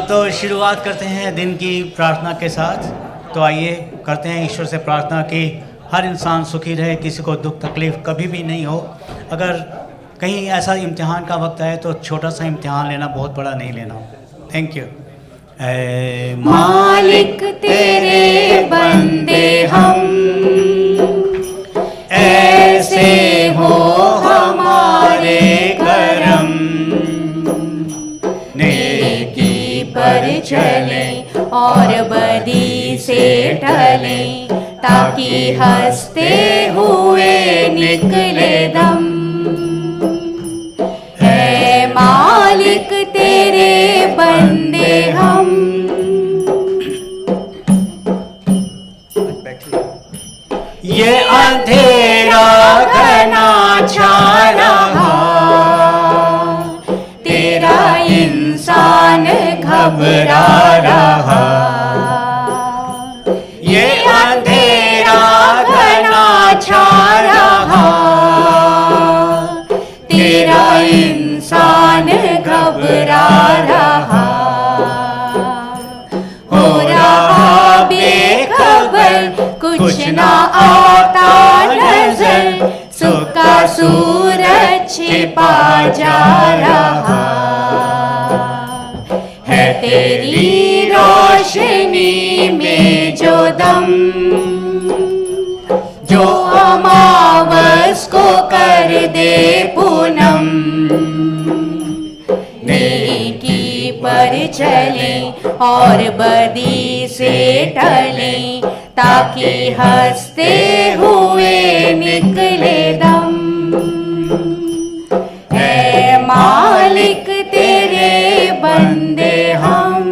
तो शुरुआत करते हैं दिन की प्रार्थना के साथ। तो आइए करते हैं ईश्वर से प्रार्थना कि हर इंसान सुखी रहे, किसी को दुख तकलीफ कभी भी नहीं हो। अगर कहीं ऐसा इम्तिहान का वक्त है तो छोटा सा इम्तिहान लेना, बहुत बड़ा नहीं लेना। Thank you. ऐ मालिक तेरे बंदे हम, ऐसे हो हमारे करम, नेकी पर चले और बदी से टले, ताकि हंसते हुए निकले दम। है मालिक तेरे बंदे हम। ये अंधेरा घना छा रहा, तेरा इंसान घबरा रहा। ये अंधेरा घना छा रहा, तेरा इंसान घबरा रहा। हो रहा बेखबर, कुछ ना आता नजर, सुका सूरज छिपा जा रहा। है तेरी रोशनी में जो दम, जो अमावस को कर दे पूनम। नेकी पर चले और बदी से टले, ताकि हंसते हुए निकले दम। है मालिक तेरे बंदे हम।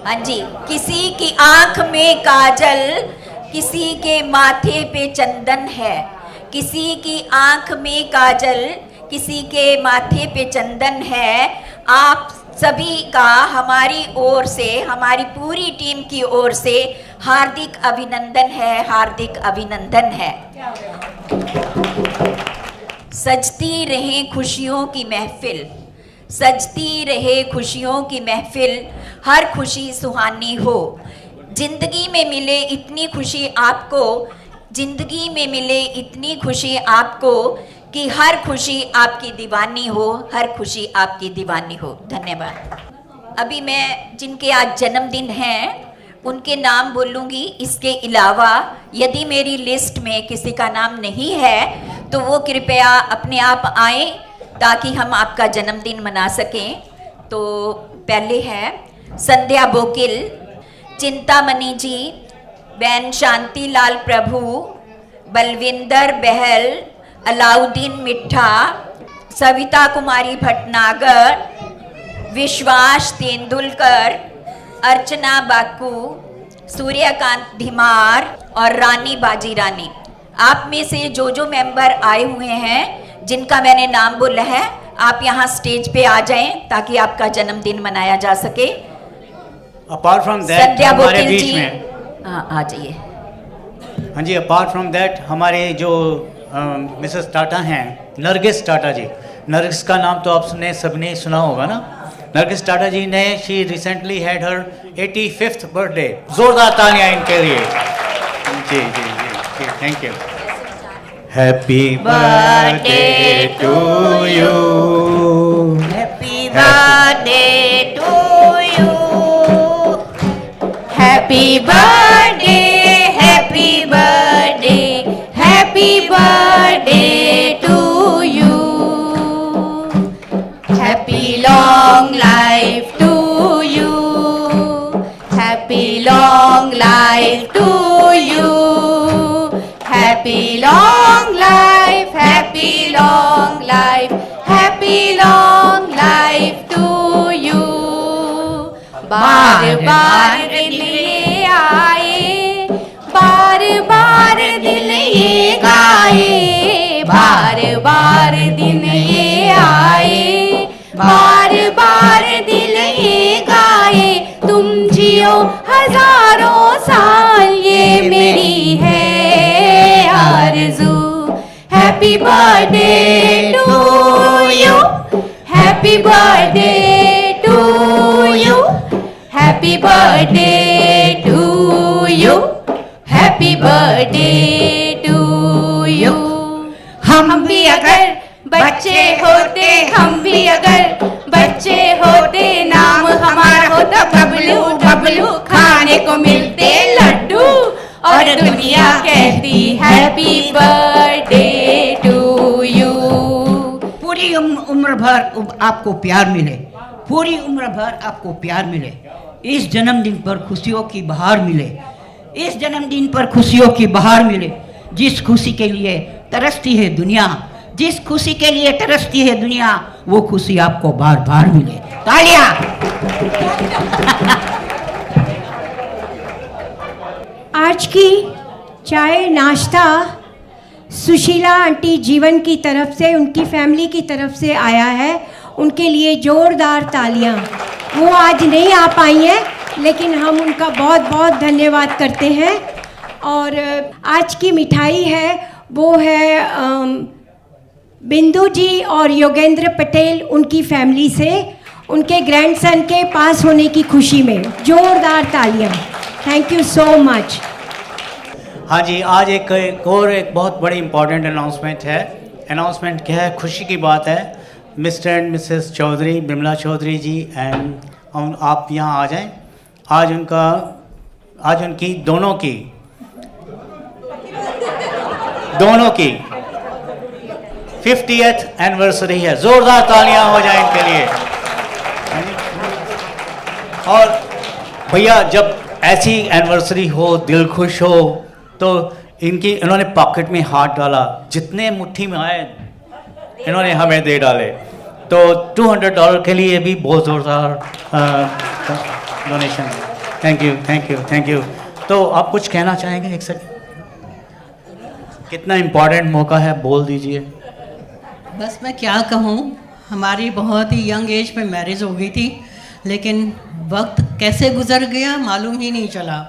हाँ जी, किसी की आंख में काजल, किसी के माथे पे चंदन है। किसी की आंख में काजल, किसी के माथे पे चंदन है। आप सभी का हमारी ओर से, हमारी पूरी टीम की ओर से हार्दिक अभिनंदन है, हार्दिक अभिनंदन है। सजती रहे खुशियों की महफिल, सजती रहे खुशियों की महफिल, हर खुशी सुहानी हो। जिंदगी में मिले इतनी खुशी आपको, जिंदगी में मिले इतनी खुशी आपको, कि हर खुशी आपकी दीवानी हो, हर खुशी आपकी दीवानी हो। धन्यवाद। अभी मैं जिनके आज जन्मदिन हैं उनके नाम बोलूँगी। इसके अलावा यदि मेरी लिस्ट में किसी का नाम नहीं है तो वो कृपया अपने आप आएँ ताकि हम आपका जन्मदिन मना सकें। तो पहले है संध्या बोकिल, चिंतामणि जी, बैन शांति लाल प्रभु, बलविंदर बहल, अलाउद्दीन मिठा, सविता कुमारी भटनागर, विश्वास तेंदुलकर, अर्चना बाकू, सूर्यकांत धीमार और रानी बाजी रानी। आप में से जो जो मेंबर आए हुए हैं जिनका मैंने नाम बोला है, आप यहाँ स्टेज पे आ जाएं ताकि आपका जन्मदिन मनाया जा सके। अपार्ट फ्रॉम दैट हमारे बीच में, हाँ आ जाइए। हाँ जी, अपार्ट फ्रॉम दैट हमारे जो मिसेस टाटा हैं, नरगिस टाटा जी। नरगिस का नाम तो आपने सबने सुना होगा ना। नरगिस टाटा जी ने she recently had her 85th birthday. जोरदार तालियां इनके लिए। जी जी जी, thank you. Happy birthday to you, happy birthday to you, happy birthday, happy birthday, happy birthday to you. Happy long life to you, happy long life to you, happy long life, happy long life, happy long life to you. बार बार दिल ये आए, बार बार दिल ये गाए, बार बार दिन ये आए, बार बार दिल ये गाए। तुम जियो हजारों साल, ये मेरी है आरज़ू। Happy birthday to you, Happy birthday to you. Happy birthday to you. Happy birthday to you. हम भी अगर बच्चे होते, हम भी अगर बच्चे होते, नाम हमारा होता बबलू बबलू, खाने को मिलते लड्डू और दुनिया कहती हैप्पी बर्थडे टू यू। पूरी उम्र भर आपको प्यार मिले, पूरी उम्र भर आपको प्यार मिले। इस जन्मदिन पर खुशियों की बहार मिले, इस जन्मदिन पर खुशियों की बहार मिले। जिस खुशी के लिए तरसती है दुनिया, जिस खुशी के लिए तरसती है दुनिया, वो खुशी आपको बार बार मिले। तालियां। आज की चाय नाश्ता सुशीला आंटी जीवन की तरफ से, उनकी फैमिली की तरफ से आया है। उनके लिए जोरदार तालियां। वो आज नहीं आ पाई हैं, लेकिन हम उनका बहुत बहुत धन्यवाद करते हैं। और आज की मिठाई है वो है बिंदु जी और योगेंद्र पटेल, उनकी फैमिली से, उनके ग्रैंडसन के पास होने की खुशी में। जोरदार तालियां। Thank you so much. हाँ जी, आज एक बहुत बड़ी इम्पॉर्टेंट अनाउंसमेंट है। अनाउंसमेंट क्या है? खुशी की बात है। Mister and missus Chaudhary, Bimla Chaudhary ji and आप यहाँ आ जाएं। आज उनकी दोनों की 50th एनिवर्सरी है। जोरदार तालियां हो जाएं इनके लिए। और भैया, जब ऐसी एनिवर्सरी हो, दिल खुश हो, तो इन्होंने पॉकेट में हाथ डाला, जितने मुट्ठी में आए इन्होंने हमें दे डाले। तो $200 के लिए भी बहुत जोरदार donation. Thank you thank you thank you. तो आप कुछ कहना चाहेंगे? एक सेकंड। कितना इम्पोर्टेंट मौका है, बोल दीजिए। बस मैं क्या कहूँ, हमारी बहुत ही यंग एज में मैरिज हो गई थी, लेकिन वक्त कैसे गुजर गया मालूम ही नहीं चला।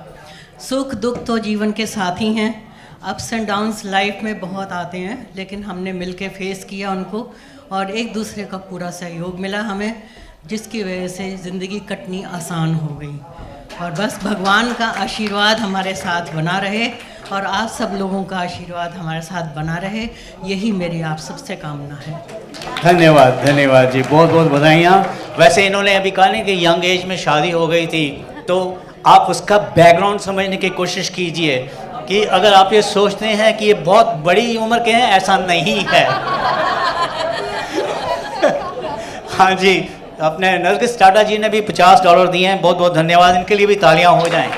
सुख दुख तो जीवन के साथी हैं, अप्स एंड डाउन्स लाइफ में बहुत आते हैं, लेकिन हमने मिलके फेस किया उनको, और एक दूसरे का पूरा सहयोग मिला हमें, जिसकी वजह से ज़िंदगी कटनी आसान हो गई। और बस भगवान का आशीर्वाद हमारे साथ बना रहे, और आप सब लोगों का आशीर्वाद हमारे साथ बना रहे, यही मेरी आप सबसे कामना है। धन्यवाद धन्यवाद जी, बहुत बहुत बधाइयाँ। वैसे इन्होंने अभी कहा नहीं कि यंग एज में शादी हो गई थी, तो आप उसका बैकग्राउंड समझने की कोशिश कीजिए कि अगर आप ये सोचते हैं कि ये बहुत बड़ी उम्र के हैं, ऐसा नहीं है। हाँ जी, अपने नरगिस टाटा जी ने भी $50 दिए हैं, बहुत बहुत धन्यवाद। इनके लिए भी तालियां हो जाएं।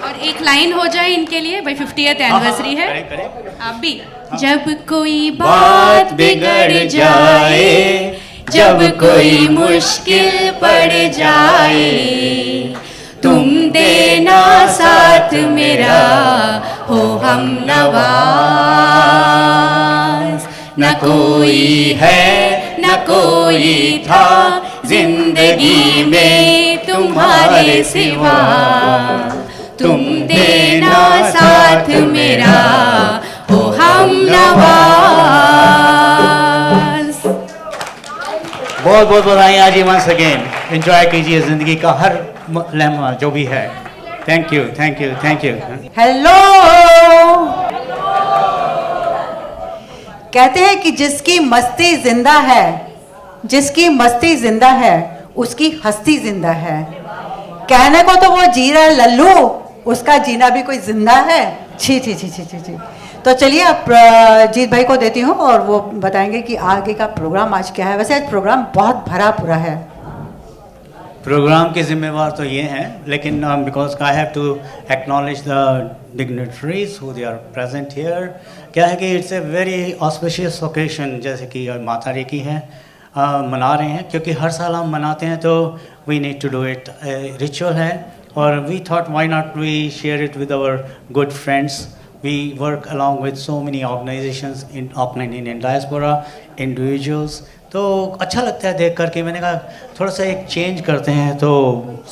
और एक लाइन हो जाए इनके लिए, भाई 50th एनिवर्सरी है। करें। आप भी। जब कोई बात बिगड़ जाए, जब कोई मुश्किल पड़ जाए, तुम देना साथ मेरा, हो हम नवाज। न कोई है न कोई था जिंदगी में तुम्हारे सिवा, तुम देना साथ मेरा, हो हम नवाज। बहुत बहुत बधाइयाँ जी वंस अगेन। एंजॉय कीजिए ज़िंदगी का हर लम्हा जो भी है। Thank you thank you thank you. Hello. कहते हैं कि जिसकी मस्ती जिंदा है, जिसकी मस्ती जिंदा है, उसकी हस्ती जिंदा है। कहने को तो वो जी रहा है लल्लू, उसका जीना भी कोई जिंदा है? छी छी छी छी छी छी। तो चलिए अब जीत भाई को देती हूँ और वो बताएंगे कि आगे का प्रोग्राम आज क्या है। वैसे आज प्रोग्राम बहुत भरा पूरा है। प्रोग्राम के जिम्मेवार तो ये हैं, लेकिन because I have to acknowledge the dignitaries who they are present here. क्या है कि it's a very auspicious occasion, जैसे कि माता रे की है, मना रहे हैं, क्योंकि हर साल हम मनाते हैं, तो we need to do it. Ritual है, और we thought why not we share it with our good friends. We work along with so many organizations in Auckland Indian diaspora, individuals. तो अच्छा लगता है देख करके। मैंने कहा थोड़ा सा एक चेंज करते हैं, तो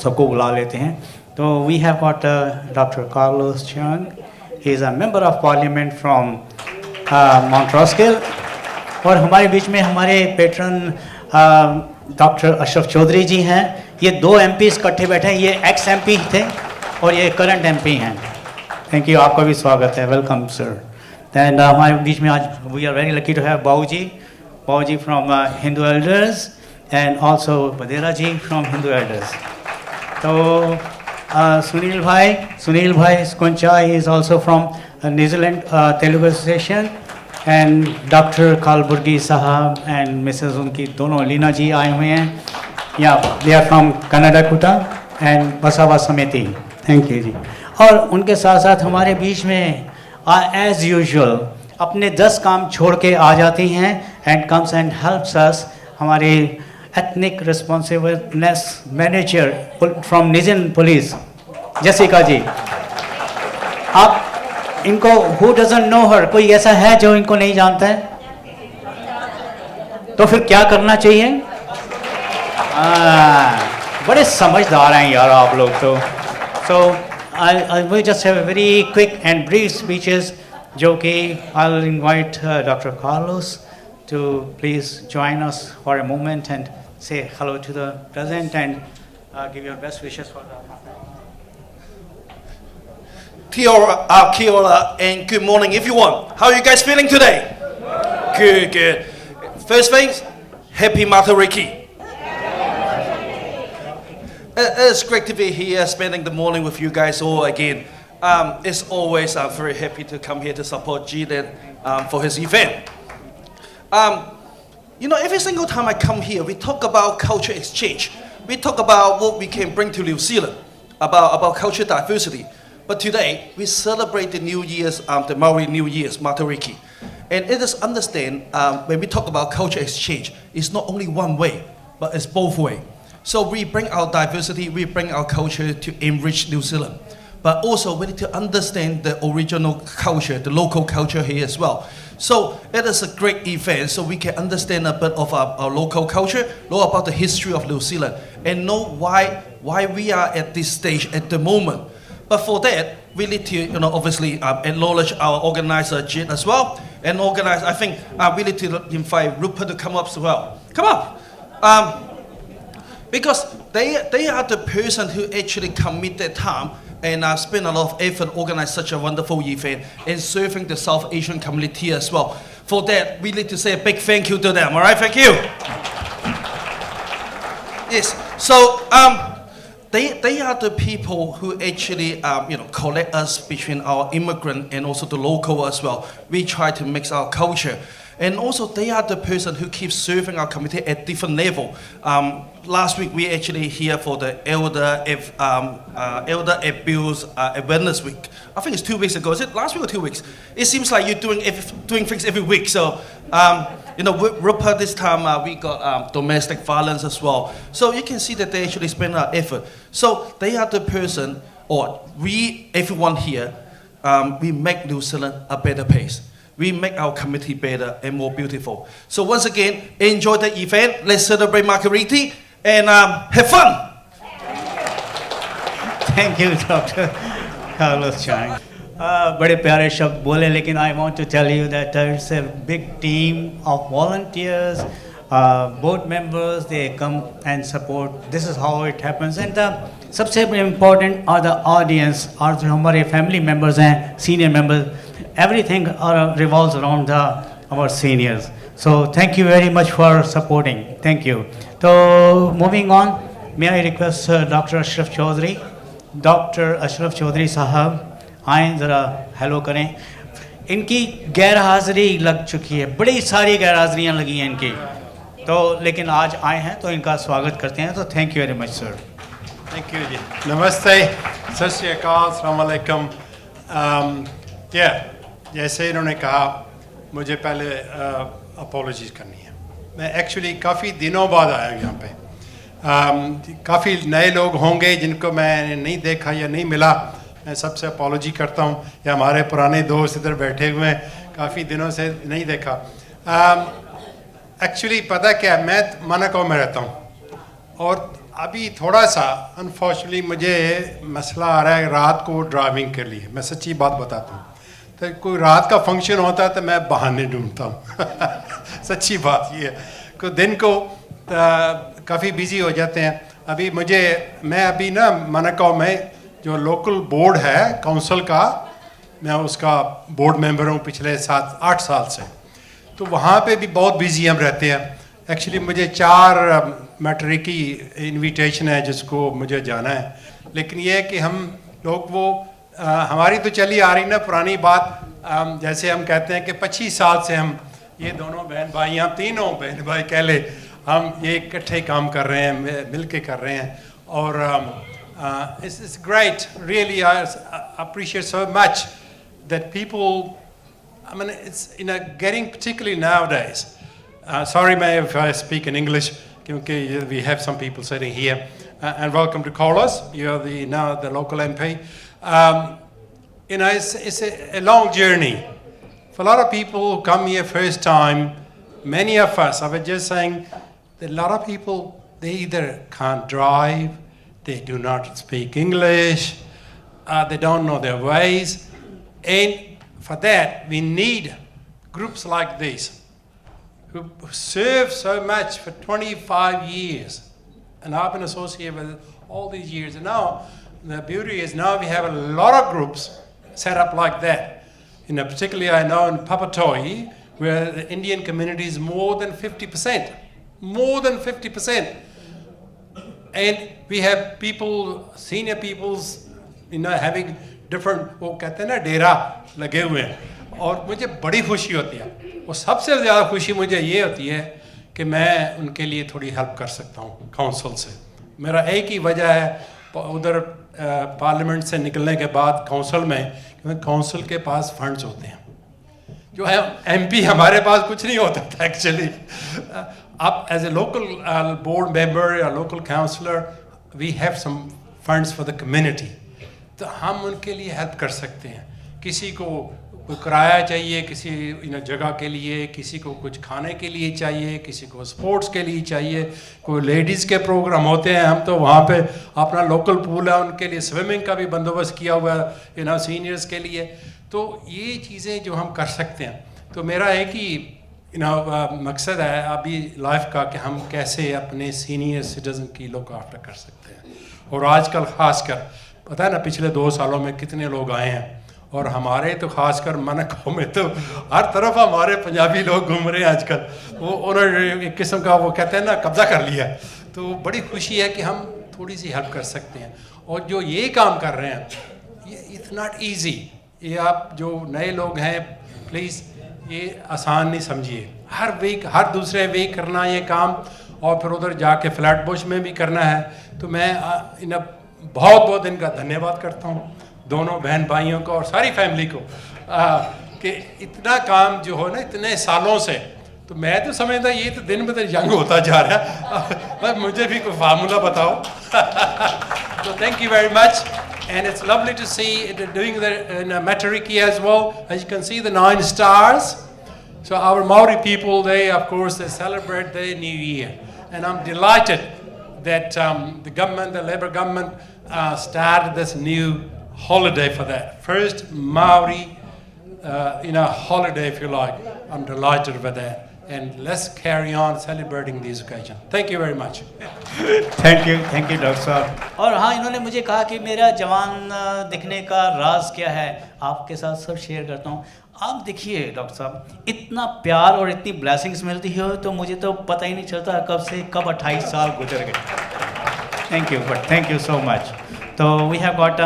सबको बुला लेते हैं। तो we have got Dr. Carlos Chung. He is a member of parliament from Mount Roskill. और हमारे बीच में हमारे पेट्रन डॉक्टर अशरफ चौधरी जी हैं। ये 2 MPs इकट्ठे बैठे हैं, ये एक्स MP थे और ये करंट MP हैं। थैंक यू, आपका भी स्वागत है, वेलकम सर। एंड हमारे बीच में आज we are very lucky to have Babu ji from Hindu elders and also Badera ji from Hindu elders. तो सुनील भाई स्कुंचा is also from New Zealand Telugu association, and doctor Kalburgi sahab and Mrs उनकी दोनों लीना जी आए हुए हैं, या दे आर फ्रॉम कनाडा कुटा एंड बसावा समिति। थैंक यू जी। और उनके साथ साथ हमारे बीच में एज यूजुअल अपने 10 काम छोड़ के आ जाती हैं and comes and helps us, हमारे ethnic responsibleness manager from New Zealand police Jessica ji. आप इनको हु डजंट नो हर, कोई ऐसा है जो इनको नहीं जानता है? तो फिर क्या करना चाहिए? बड़े समझदार हैं यार आप लोग तो। So I will just have very quick and brief speeches, जो कि I will invite doctor Carlos to please join us for a moment and say hello to the present and give your best wishes for the Kia ora and good morning everyone. How are you guys feeling today? Good. First things, happy Matariki. It's great to be here spending the morning with you guys all again. As always, I'm very happy to come here to support Jidan for his event. Every single time I come here, we talk about culture exchange. We talk about what we can bring to New Zealand, about culture diversity. But today, we celebrate the New Year's, the Maori New Year's, Matariki. And it is understand, when we talk about culture exchange, it's not only one way, but it's both way. So we bring our diversity, we bring our culture to enrich New Zealand. But also we need to understand the original culture, the local culture here as well. So it is a great event, so we can understand a bit of our local culture, know about the history of New Zealand, and know why we are at this stage at the moment. But for that, we need to, obviously acknowledge our organizer, Jit, as well. And organize, I think we need to invite Rupert to come up as well. Come up. Because they are the person who actually commit their time and spend a lot of effort organize such a wonderful event and serving the South Asian community as well. For that, we need to say a big thank you to them. All right, thank you. Yes. So, They are the people who actually, collect us between our immigrant and also the local as well. We try to mix our culture. And also they are the person who keeps serving our community at different level. Last week we actually here for the Elder Abuse Awareness Week. I think it's 2 weeks ago. Is it last week or 2 weeks? It seems like you're doing things every week. So, with Rupert this time we got domestic violence as well. So you can see that they actually spend our effort. So they are the person, or everyone here, we make New Zealand a better place. We make our community better and more beautiful. So once again, enjoy the event. Let's celebrate Margariti and have fun. Thank you, Dr. Carlos Chang. बड़े प्यारे शब्द बोले, लेकिन I want to tell you that there's a big team of volunteers, board members. They come and support. This is how it happens. And the सबसे important are the audience, और जो हमारे family members हैं, senior members. Everything revolves around our seniors. So thank you very much for supporting. Thank you. So moving on, may I request Dr. Ashraf Chaudhry. Dr. Ashraf Chaudhry साहब आएँ ज़रा hello करें। इनकी गैर हाज़िरी लग चुकी है, बड़ी सारी गैर हाज़िरियाँ लगी हैं इनकी, तो लेकिन आज आए हैं तो इनका स्वागत करते हैं। तो thank you very much sir. Thank you जी। नमस्ते, सत श्री अकाल, अस्सलाम वालेकुम। जैसे इन्होंने कहा, मुझे पहले अपॉलॉजीज़ करनी है। मैं एक्चुअली काफ़ी दिनों बाद आया हूँ यहाँ पे। काफ़ी नए लोग होंगे जिनको मैंने नहीं देखा या नहीं मिला, मैं सबसे अपॉलॉजी करता हूँ। या हमारे पुराने दोस्त इधर बैठे हुए हैं, काफ़ी दिनों से नहीं देखा। एक्चुअली पता क्या है, मैं मनाको में रहता हूँ और अभी थोड़ा सा अनफॉर्चुनेटली मुझे मसला आ रहा है रात को ड्राइविंग के लिए। मैं सच्ची बात बताता हूँ, तो कोई रात का फंक्शन होता है तो मैं बहाने ढूंढता हूँ सच्ची बात ये है। को दिन को काफ़ी बिजी हो जाते हैं। अभी मैं अभी ना मनकाओ में जो लोकल बोर्ड है काउंसिल का, मैं उसका बोर्ड मेंबर हूँ पिछले 7-8 साल से। तो वहाँ पे भी बहुत बिजी हम रहते हैं। एक्चुअली मुझे 4 मैटरी की इनविटेशन है जिसको मुझे जाना है, लेकिन ये है कि हम लोग हमारी तो चली आ रही ना पुरानी बात, जैसे हम कहते हैं कि 25 साल से हम ये दोनों बहन भाई, हम तीनों बहन भाई कह ले, हम ये इकट्ठे काम कर रहे हैं, मिल के कर रहे हैं। और it's great, really. I appreciate so much that people, I mean, it's getting particularly nowadays. Sorry, May, if I speak in English, because we have some people sitting here. And welcome to Carlos. You're now the local MP. It's a long journey. For a lot of people who come here first time, many of us, I was just saying that a lot of people, they either can't drive, they do not speak English, they don't know their ways. And for that, we need groups like this who serve so much for 25 years. And I've been associated with it all these years. And now, the beauty is now we have a lot of groups set up like that. Particularly I know in Papatoi, where the Indian community is more than 50%. More than 50%. And we have people, senior peoples, having different, वो कहते हैं ना डेरा लगे हुए हैं, और मुझे बड़ी खुशी होती है। और सबसे ज़्यादा खुशी मुझे ये होती है कि मैं उनके लिए थोड़ी हेल्प कर सकता हूँ काउंसिल से। मेरा एक ही वजह है उधर पार्लियामेंट से निकलने के बाद काउंसिल में, क्योंकि काउंसिल के पास फंड्स होते हैं। जो है एमपी हमारे पास कुछ नहीं होता था actually. Up as a local board member or local councillor, we have some funds for the community. तो हम उनके लिए हेल्प कर सकते हैं। किसी को कोई किराया चाहिए, किसी जगह के लिए, किसी को कुछ खाने के लिए चाहिए, किसी को स्पोर्ट्स के लिए चाहिए, कोई लेडीज़ के प्रोग्राम होते हैं, हम तो वहाँ पे अपना लोकल पूल है उनके लिए स्विमिंग का भी बंदोबस्त किया हुआ है सीनियर्स के लिए। तो ये चीज़ें जो हम कर सकते हैं, तो मेरा एक ही मकसद है अभी लाइफ का कि हम कैसे अपने सीनियर सिटीजन की लुक आफ्टर कर सकते हैं। और आजकल खासकर पता है ना, पिछले 2 सालों में कितने लोग आए हैं, और हमारे तो खासकर मनकाओ में तो हर तरफ हमारे पंजाबी लोग घूम रहे हैं आजकल। उन्होंने एक किस्म का वो कहते हैं ना कब्जा कर लिया। तो बड़ी खुशी है कि हम थोड़ी सी हेल्प कर सकते हैं। और जो ये काम कर रहे हैं, ये इट्स नॉट ईजी। ये आप जो नए लोग हैं, प्लीज़ ये आसान नहीं समझिए। हर वीक, हर दूसरे वीक करना ये काम, और फिर उधर जाके फ्लैटबुश में भी करना है। तो मैं बहुत बहुत इनका धन्यवाद करता हूँ, दोनों बहन भाइयों को और सारी फैमिली को, कि इतना काम जो हो ना इतने सालों से। तो मैं तो समझता ये तो दिन ब दिन यंग होता जा रहा है, बस मुझे भी कोई फार्मूला बताओ। तो thank you very much, and it's lovely to see it doing the Matariki as well. As you can see, the 9 stars. So our Maori people, they of course they celebrate their New Year, and I'm delighted that the government, the Labour government, started this new holiday for that. First Maori, holiday, if you like. I'm delighted with that. And let's carry on celebrating these occasions. Thank you very much. Thank you doctor साहब। और हाँ, इन्होंने मुझे कहा कि मेरा जवान दिखने का राज क्या है, आपके साथ सब शेयर करता हूँ। आप देखिए डॉक्टर साहब, इतना प्यार और इतनी ब्लेसिंग्स मिलती हो तो मुझे तो पता ही नहीं चलता कब से कब 28 साल गुजर गए। Thank you, but thank you so much. तो we have got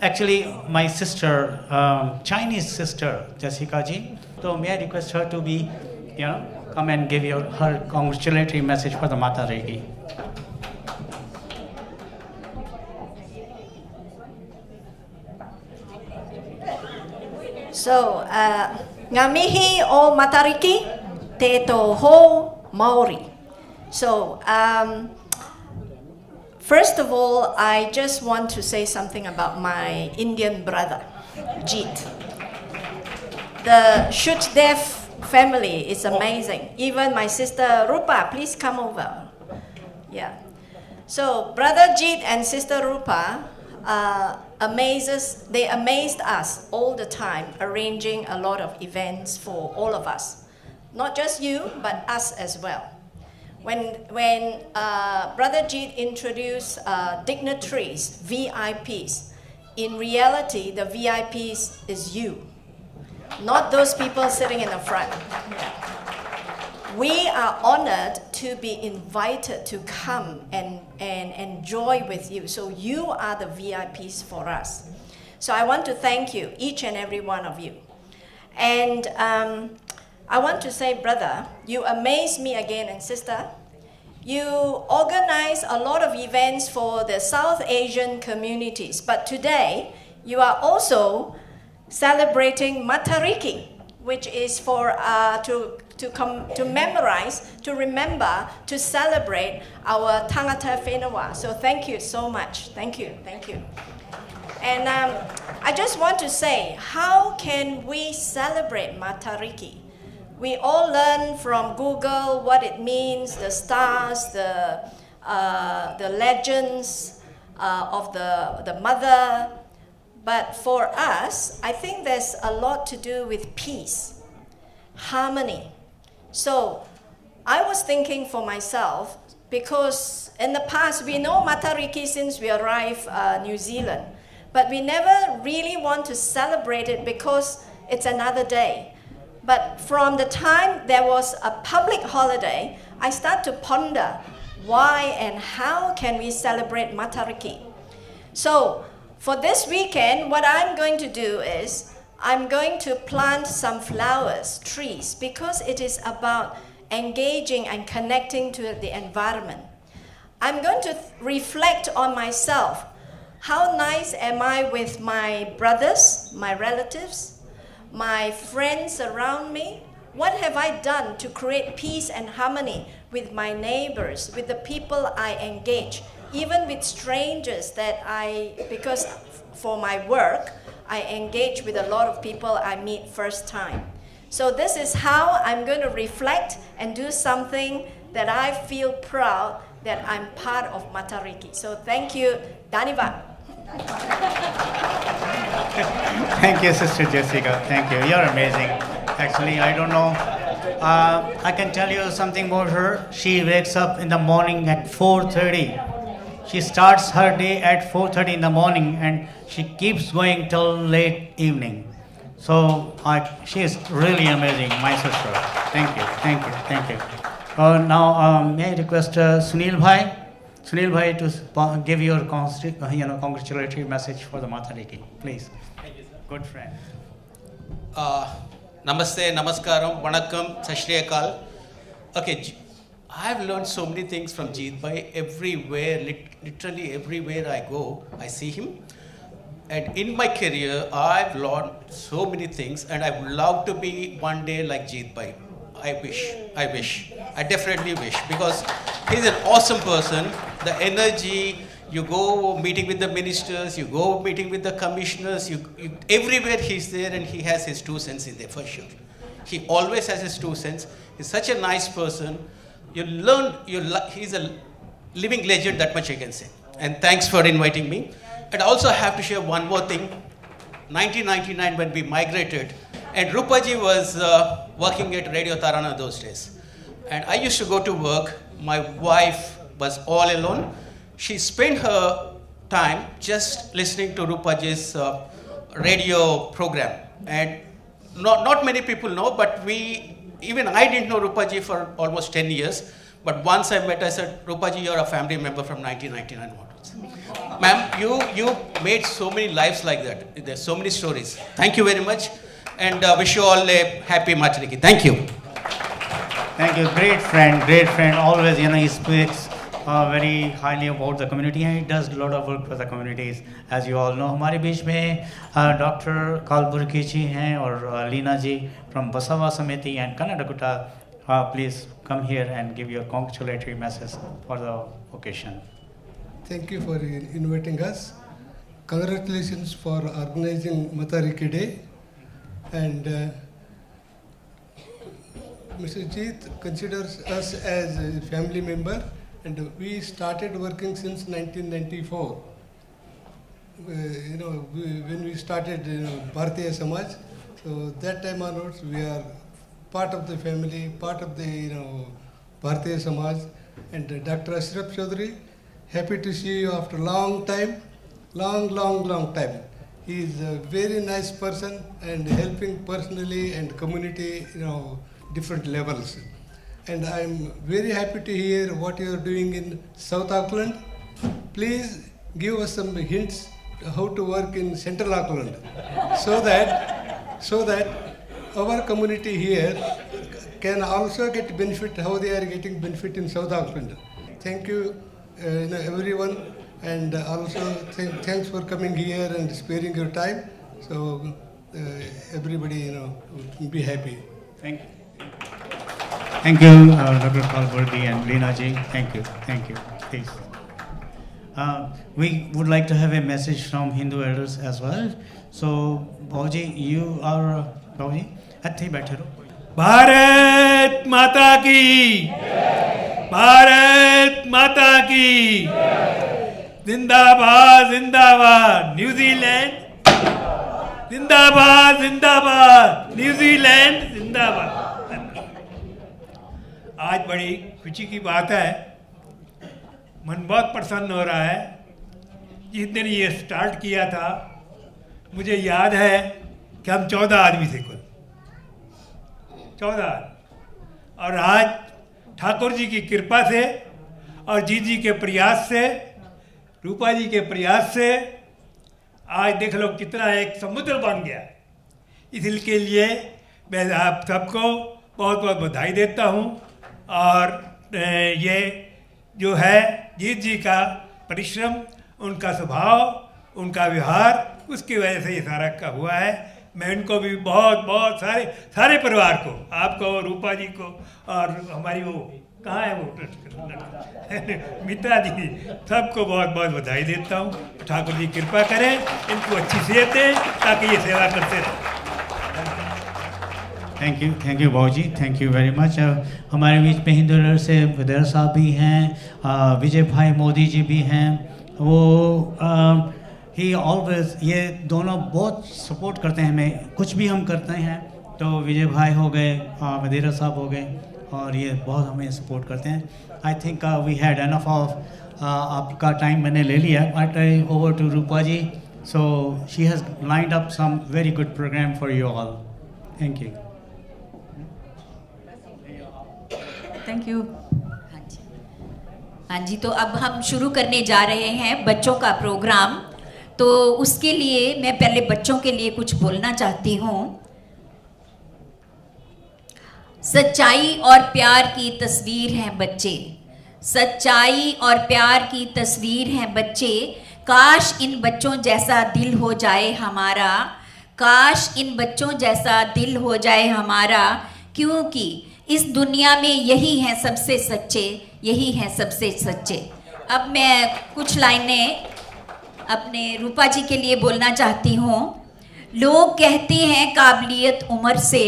actually my sister, Chinese sister Jessica ji, so may I request her to be, come and give her congratulatory message for the Matariki. So, ngā mihi o Matariki, te tō hō Māori. So, first of all, I just want to say something about my Indian brother, Jeet. The Shuchdev family is amazing. Even my sister Rupa, please come over. Yeah. So brother Jeet and sister Rupa they amazed us all the time, arranging a lot of events for all of us. Not just you, but us as well. when Brother Jeet introduced dignitaries, VIPs, in reality, the VIPs is you, not those people sitting in the front. We are honored to be invited to come and enjoy with you. So you are the VIPs for us. So I want to thank you, each and every one of you. And I want to say, brother, you amaze me again, and sister. You organize a lot of events for the South Asian communities, but today you are also celebrating Matariki, which is for to memorize, to remember, to celebrate our Tangata Whenua. So thank you so much. Thank you, thank you. And I just want to say, how can we celebrate Matariki? We all learn from Google what it means, the stars, the legends of the mother. But for us, I think there's a lot to do with peace, harmony. So I was thinking for myself, because in the past, we know Matariki since we arrived New Zealand, but we never really want to celebrate it because it's another day. But from the time there was a public holiday, I start to ponder why and how can we celebrate Matariki. So for this weekend, what I'm going to do is I'm going to plant some flowers, trees, because it is about engaging and connecting to the environment. I'm going to reflect on myself. How nice am I with my brothers, my relatives, my friends around me? What have I done to create peace and harmony with my neighbors, with the people I engage, even with strangers that because for my work, I engage with a lot of people I meet first time. So this is how I'm going to reflect and do something that I feel proud that I'm part of Matariki. So thank you, Dhanivad. Thank you, Sister Jessica. Thank you. You're amazing. Actually, I don't know. I can tell you something about her. She wakes up in the morning at 4:30. She starts her day at 4:30 in the morning, and she keeps going till late evening. So she is really amazing, my sister. Thank you. Thank you. Thank you. Now, may I request Sunil Bhai? Sunil Bhai to give your congratulatory message for the Matariki, please. Good friend. Namaste, Namaskaram, Vanakkam, Sat Shri Akal. Okay, I've learned so many things from Jeet Bhai. Everywhere, literally everywhere I go, I see him. And in my career, I've learned so many things, and I would love to be one day like Jeet Bhai. I definitely wish, because he's an awesome person. The energy, you go meeting with the ministers, you go meeting with the commissioners, everywhere he's there, and he has his 2 cents in there for sure. He always has his 2 cents. He's such a nice person. He's a living legend, that much I can say. And thanks for inviting me. And also I have to share one more thing. 1999 when we migrated, and Rupaji was working at Radio Tarana those days. And I used to go to work. My wife was all alone. She spent her time just listening to Rupaji's radio program. And not many people know, but even I didn't know Rupaji for almost 10 years. But once I met, I said, Rupaji, you're a family member from 1999 onwards. Ma'am, you made so many lives like that. There's so many stories. Thank you very much. And wish you all a happy Matariki. Thank you. Thank you. Great friend. Always, he speaks very highly about the community, and he does a lot of work for the communities. As you all know, हमारे बीच में Dr. Kalburki जी हैं और Leena ji from Basava Samiti and Kannada. Please come here and give your congratulatory message for the occasion. Thank you for inviting us. Congratulations for organizing Matariki Day. And Mr. Jeet considers us as a family member, and we started working since 1994. When we started Bharatiya Samaj, so that time onwards we are part of the family, part of the Bharatiya Samaj, and Dr. Ashraf Chaudhary. Happy to see you after long time, long time. He is a very nice person and helping personally and community, different levels. And I'm very happy to hear what you are doing in South Auckland. Please give us some hints how to work in Central Auckland, so that our community here can also get benefit how they are getting benefit in South Auckland. Thank you, everyone, and also thanks for coming here and sparing your time. So everybody, will be happy. Thank you. Thank you, Dr. Kalburdi and Leena ji. Thank you. Please. We would like to have a message from Hindu elders as well. So, Bauji, you are Bauji. Athi baithe raho. Bharat माता की, भारत माता की, जिंदाबाद जिंदाबाद New Zealand, जिंदाबाद जिंदाबाद New Zealand, जिंदाबाद। आज बड़ी खुशी की बात है, मन बहुत प्रसन्न हो रहा है। जिस दिन ये स्टार्ट किया था, मुझे याद है कि हम 14 आदमी थे कुल, 14, और आज ठाकुर जी की कृपा से और जी के प्रयास से, रूपा जी के प्रयास से आज देख लो कितना एक समुद्र बन गया। इसके लिए मैं आप सबको बहुत बहुत बधाई देता हूँ। और ये जो है जीत जी का परिश्रम, उनका स्वभाव, उनका व्यवहार, उसकी वजह से ये सारा का हुआ है। मैं उनको भी बहुत सारे परिवार को, आपको, रूपा जी को, और हमारी वो कहाँ है वो मित्रा जी, सबको बहुत बहुत बधाई देता हूँ। ठाकुर जी कृपा करें, इनको अच्छी सेहत दें ताकि ये सेवा करते रहें। Thank you Babu ji, thank you very much. हमारे बीच में हिंदू एल्डर से विद्या साहब भी हैं, विजय भाई मोदी जी भी हैं। वो ही ऑलवेज, ये दोनों बहुत सपोर्ट करते हैं हमें, कुछ भी हम करते हैं तो विजय भाई हो गए, मदेरा साहब हो गए, और ये बहुत हमें सपोर्ट करते हैं। I think we had enough of, आपका टाइम मैंने ले लिया। I try over to Rupa ji, so she has lined up some very good programme for you all. Thank you. Thank you. हाँ जी, तो अब हम शुरू करने जा रहे हैं बच्चों का प्रोग्राम। तो उसके लिए मैं पहले बच्चों के लिए कुछ बोलना चाहती हूँ। सच्चाई और प्यार की तस्वीर हैं बच्चे, सच्चाई और प्यार की तस्वीर हैं बच्चे। काश इन बच्चों जैसा दिल हो जाए हमारा, काश इन बच्चों जैसा दिल हो जाए हमारा, क्योंकि इस दुनिया में यही हैं सबसे सच्चे, यही हैं सबसे सच्चे। अब मैं कुछ लाइनें अपने रूपा जी के लिए बोलना चाहती हूँ। लोग कहते हैं काबिलियत उम्र से,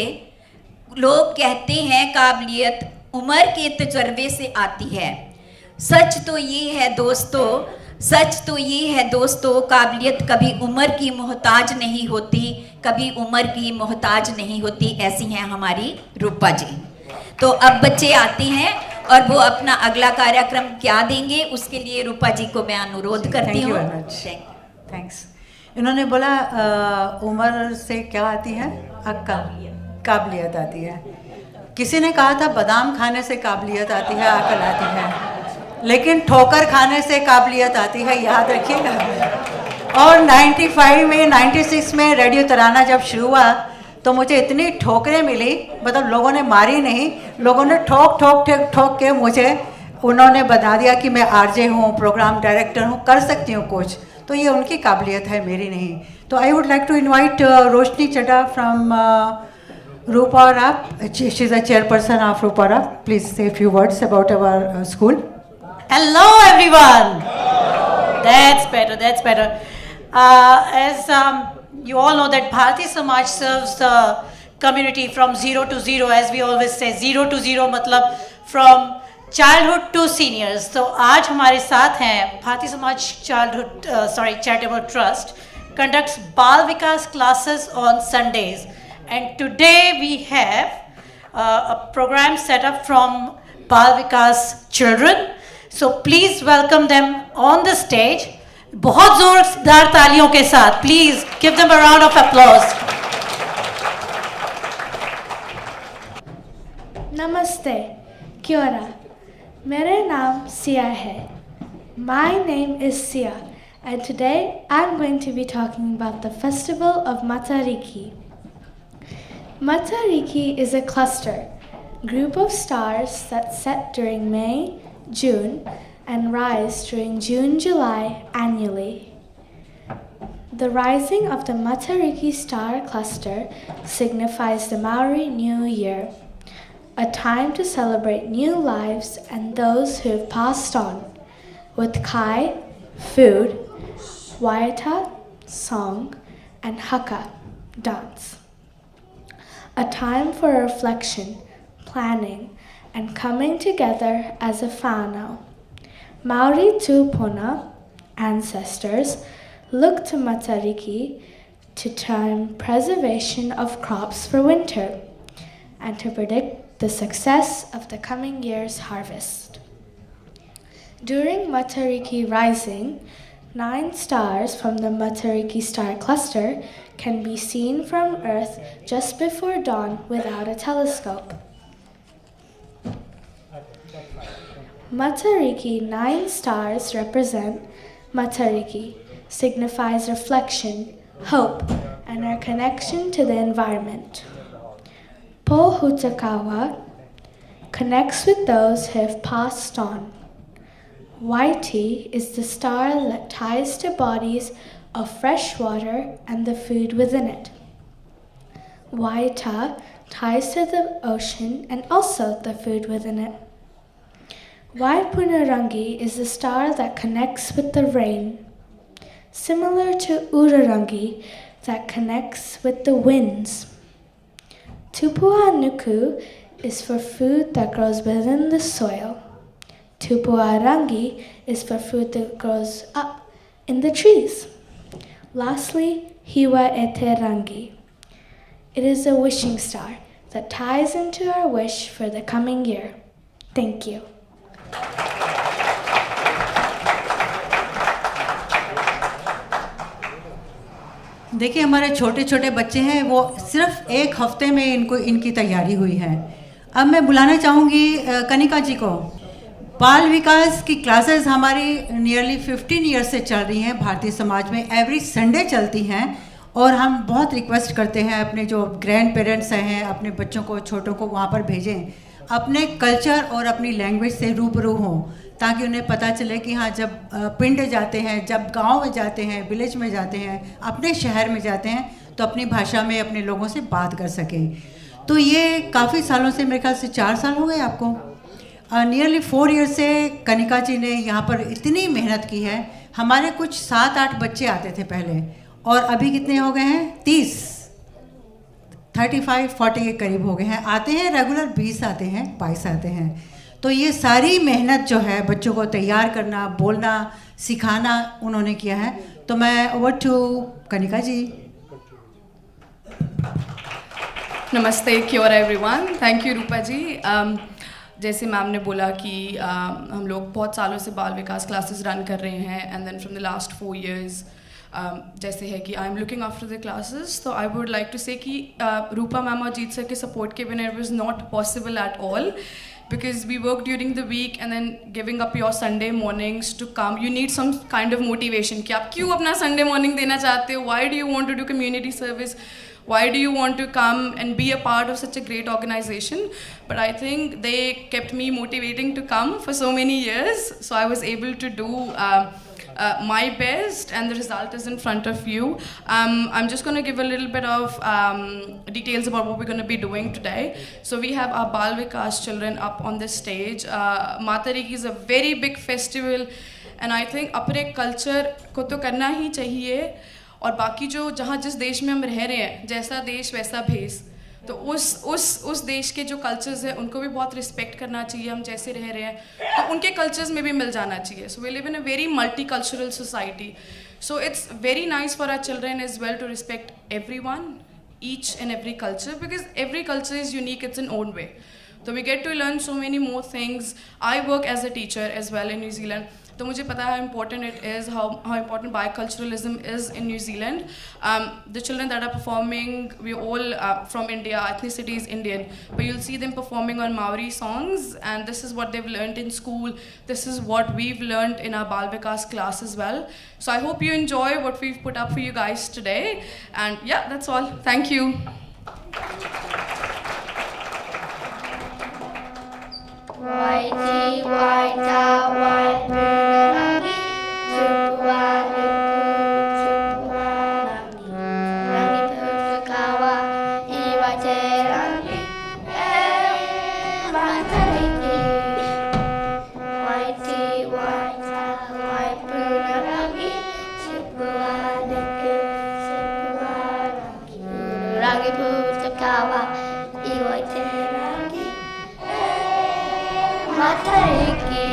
लोग कहते हैं काबिलियत उम्र के तजर्बे से आती है। सच तो ये है दोस्तों, सच तो ये है दोस्तों, काबिलियत कभी उम्र की मोहताज नहीं होती, कभी उम्र की मोहताज नहीं होती। ऐसी हैं हमारी रूपा जी। तो अब बच्चे आते हैं और वो अपना अगला कार्यक्रम क्या देंगे, उसके लिए रूपा जी को मैं अनुरोध करती हूँ। थैंक्स। इन्होंने बोला उम्र से क्या आती है, अक्ल, काबिलियत आती है। किसी ने कहा था बादाम खाने से काबिलियत आती है, अक्ल आती है, लेकिन ठोकर खाने से काबिलियत आती है, याद रखिएगा। और 95 में 96 में रेडियो तराना जब शुरू हुआ तो मुझे इतनी ठोकरें मिली, मतलब लोगों ने मारी नहीं, लोगों ने ठोक के मुझे उन्होंने बता दिया कि मैं आरजे हूँ, प्रोग्राम डायरेक्टर हूँ, कर सकती हूँ कुछ। तो ये उनकी काबिलियत है, मेरी नहीं। तो I would like to invite Roshni Chadha from Rupa और आप, she is a chairperson of Rupa और आप। Please say few words about our school. Hello everyone. That's better, that's better. As you all know that Bharati Samaj serves the community from 0 to 0, as we always say, 0 to 0 मतलब from childhood to seniors. तो आज हमारे साथ हैं भारती समाज charitable trust conducts Bal Vikas classes on Sundays, and today we have a program set up from Bal Vikas children. So please welcome them on the stage. बहुत जोरदार तालियों के साथ. Please give them a round of applause. Namaste, Kia ora. मेरा नाम सिया है. My name is Sia, and today I'm going to be talking about the festival of Matariki. Matariki is a cluster, group of stars that set during May, June, and rise during June, July annually. The rising of the Matariki star cluster signifies the Maori New Year, a time to celebrate new lives and those who have passed on, with kai, food, waiata, song, and haka, dance. A time for reflection, planning, and coming together as a whānau. Maori tūpuna, ancestors, look to Matariki to time preservation of crops for winter and to predict the success of the coming year's harvest. During Matariki rising, 9 stars from the Matariki star cluster can be seen from Earth just before dawn without a telescope. Matariki 9 stars represent Matariki, signifies reflection, hope, and our connection to the environment. Pohutakawa connects with those who have passed on. Waiti is the star that ties to bodies of fresh water and the food within it. Waita ties to the ocean and also the food within it. Waipunarangi is the star that connects with the rain, similar to Urarangi that connects with the winds. Tupua Nuku is for food that grows within the soil. Tupua Rangi is for food that grows up in the trees. Lastly, Hiwa Ete Rangi. It is a wishing star that ties into our wish for the coming year. Thank you. देखिए हमारे छोटे छोटे बच्चे हैं, वो सिर्फ 1 हफ्ते में इनकी तैयारी हुई है. अब मैं बुलाना चाहूँगी कनिका जी को. बाल विकास की क्लासेस हमारी नियरली 15 ईयर्स से चल रही हैं भारतीय समाज में. एवरी संडे चलती हैं और हम बहुत रिक्वेस्ट करते हैं अपने जो ग्रैंड पेरेंट्स हैं अपने बच्चों को छोटों को वहाँ पर भेजें, अपने कल्चर और अपनी लैंग्वेज से रूबरू हों, ताकि उन्हें पता चले कि हाँ जब पिंड जाते हैं, जब गांव में जाते हैं, विलेज में जाते हैं, अपने शहर में जाते हैं तो अपनी भाषा में अपने लोगों से बात कर सकें. तो ये काफ़ी सालों से, मेरे ख्याल से 4 साल हो गए आपको, नियरली 4 ईयर्स से कनिका जी ने यहाँ पर इतनी मेहनत की है. हमारे कुछ 7-8 बच्चे आते थे पहले और अभी कितने हो गए हैं? 35-40 के करीब हो गए हैं. आते हैं रेगुलर 20 आते हैं, 22 आते हैं. तो ये सारी मेहनत जो है बच्चों को तैयार करना, बोलना, सिखाना उन्होंने किया है. तो मैं ओवर टू कनिका जी. नमस्ते, क्या ओरा एवरीवन. थैंक यू रूपा जी. जैसे मैम ने बोला कि हम लोग बहुत सालों से बाल विकास क्लासेस रन कर रहे हैं and then from the last 4 years जैसे है कि I am looking after the classes. तो आई वुड लाइक टू से कि रूपा मैम और जीत सर के सपोर्ट के बिना it was not possible at all, because we work during the week and then giving up your Sunday mornings to come, you need some kind of motivation कि आप क्यों अपना Sunday morning देना चाहते हो, why do you want to do community service, why do you want to come and be a part of such a great organization. But I think they kept me motivating to come for so many years, so I was able to do my best and the result is in front of you. I'm just going to give a little bit of details about what we're going to be doing today. So we have our Bal Vikas children up on this stage. Matariki is a very big festival and I think अपने culture को तो करना ही चाहिए और बाकी जो जहाँ जिस देश में हम रह रहे हैं, जैसा देश वैसा भेष, तो उस देश के जो कल्चर्स हैं उनको भी बहुत रिस्पेक्ट करना चाहिए. हम जैसे रह रहे हैं तो उनके कल्चर्स में भी मिल जाना चाहिए. So we live in a very multi cultural society, so it's very nice for our children as well to respect everyone, each and every culture, because every culture is unique its own way. तो we get to learn so many more things. I work as a teacher as well in New Zealand. तो मुझे पता है how important it is, how important biculturalism is in New Zealand. The children that are performing, we're all from India, ethnicity is Indian, but you'll see them performing on Maori songs, and this is what they've learned in school. This is what we've learned in our Bal Vikas class as well. So I hope you enjoy what we've put up for you guys today. And yeah, that's all. Thank you. Whitey, whita, white rangi, chupua rangi, rangi pusakawa, iwate rangi, matariki. Whitey, whita, white rangi, chupua rangi pusakawa, iwate rangi. Matariki,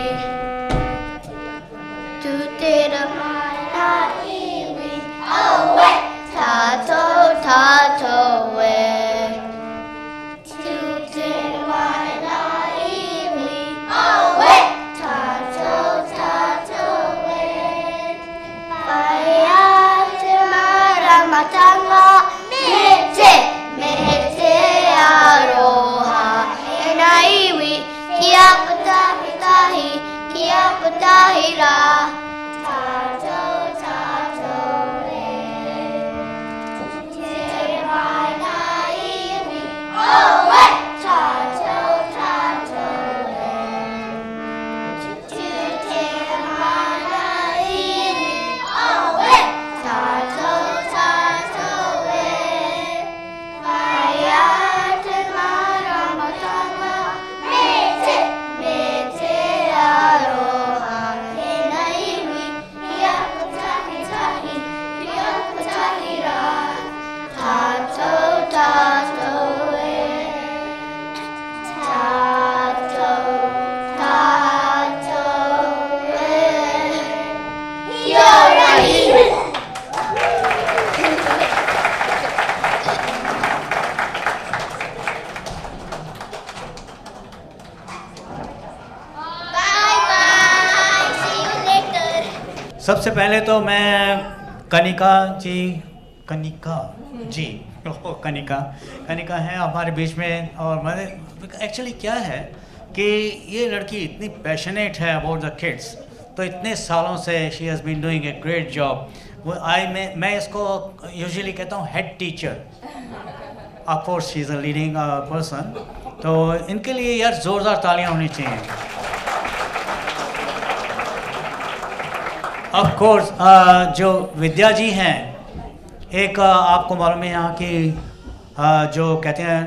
tu tera mana iwi, owe, tato we. Tu tera mana iwi, owe, tato we. Ayate mara matanga, mete aroha, enaiwi. Kia patahira, tato we. Te mana iwi, owe, tato we. Te mana iwi, owe, tato we. Ayate mara matanga. सबसे पहले तो मैं कनिका है हमारे बीच में। और मैंने एक्चुअली क्या है कि ये लड़की इतनी पैशनेट है अबाउट द किड्स, तो इतने सालों से she has been doing a great job. मैं इसको यूजुअली कहता हूँ head teacher, of course she is a leading person. तो इनके लिए यार ज़ोरदार तालियां होनी चाहिए। ऑफ कोर्स जो विद्या जी हैं, एक आपको मालूम है यहाँ की जो कहते हैं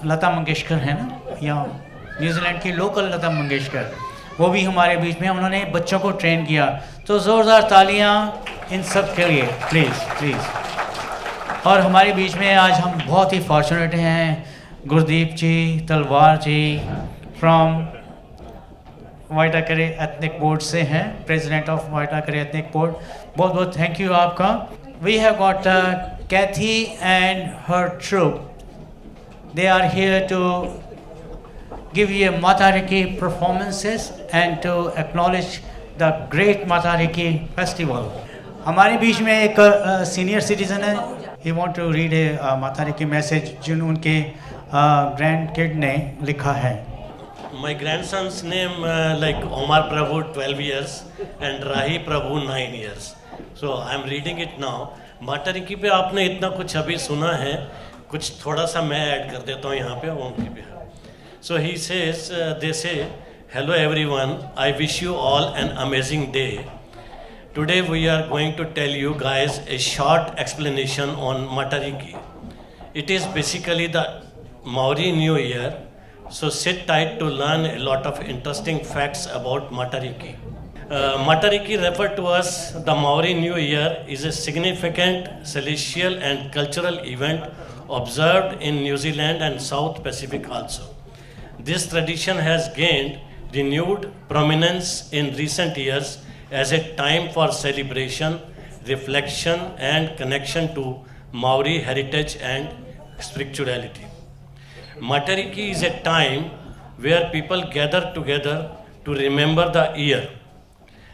लता मंगेशकर है ना, यहाँ न्यूजीलैंड की लोकल लता मंगेशकर, वो भी हमारे बीच में, उन्होंने बच्चों को ट्रेन किया। तो ज़ोरदार तालियां इन सब के लिए प्लीज़। और हमारे बीच में आज हम बहुत ही फॉर्चुनेट हैं, Gurdeep ji Talwar ji from Waitakere ethnic board से हैं, president of Waitakere ethnic board. बहुत बहुत थैंक यू आपका। We have got Kathy and her troupe, they are here to give you a Matariki performances and to acknowledge the great Matariki festival. हमारे बीच में एक senior citizen है, he want to read a Matariki message जो उनके grand kid ने लिखा है। My grandson's name like Omar Prabhu 12 years and Rahi Prabhu 9 years. So I am reading it now. Matariki पे आपने इतना कुछ अभी सुना है, कुछ थोड़ा सा मैं ऐड कर देता हूँ यहाँ पे उनकी पे। So he says, they say, hello everyone, I wish you all an amazing day. Today we are going to tell you guys a short explanation on Matariki. It is basically the Maori New Year, so sit tight to learn a lot of interesting facts about Matariki. Matariki referred to as the Maori New Year is a significant celestial and cultural event observed in New Zealand and South Pacific also. This tradition has gained renewed prominence in recent years as a time for celebration, reflection, and connection to Maori heritage and spirituality. Matariki is a time where people gather together to remember the year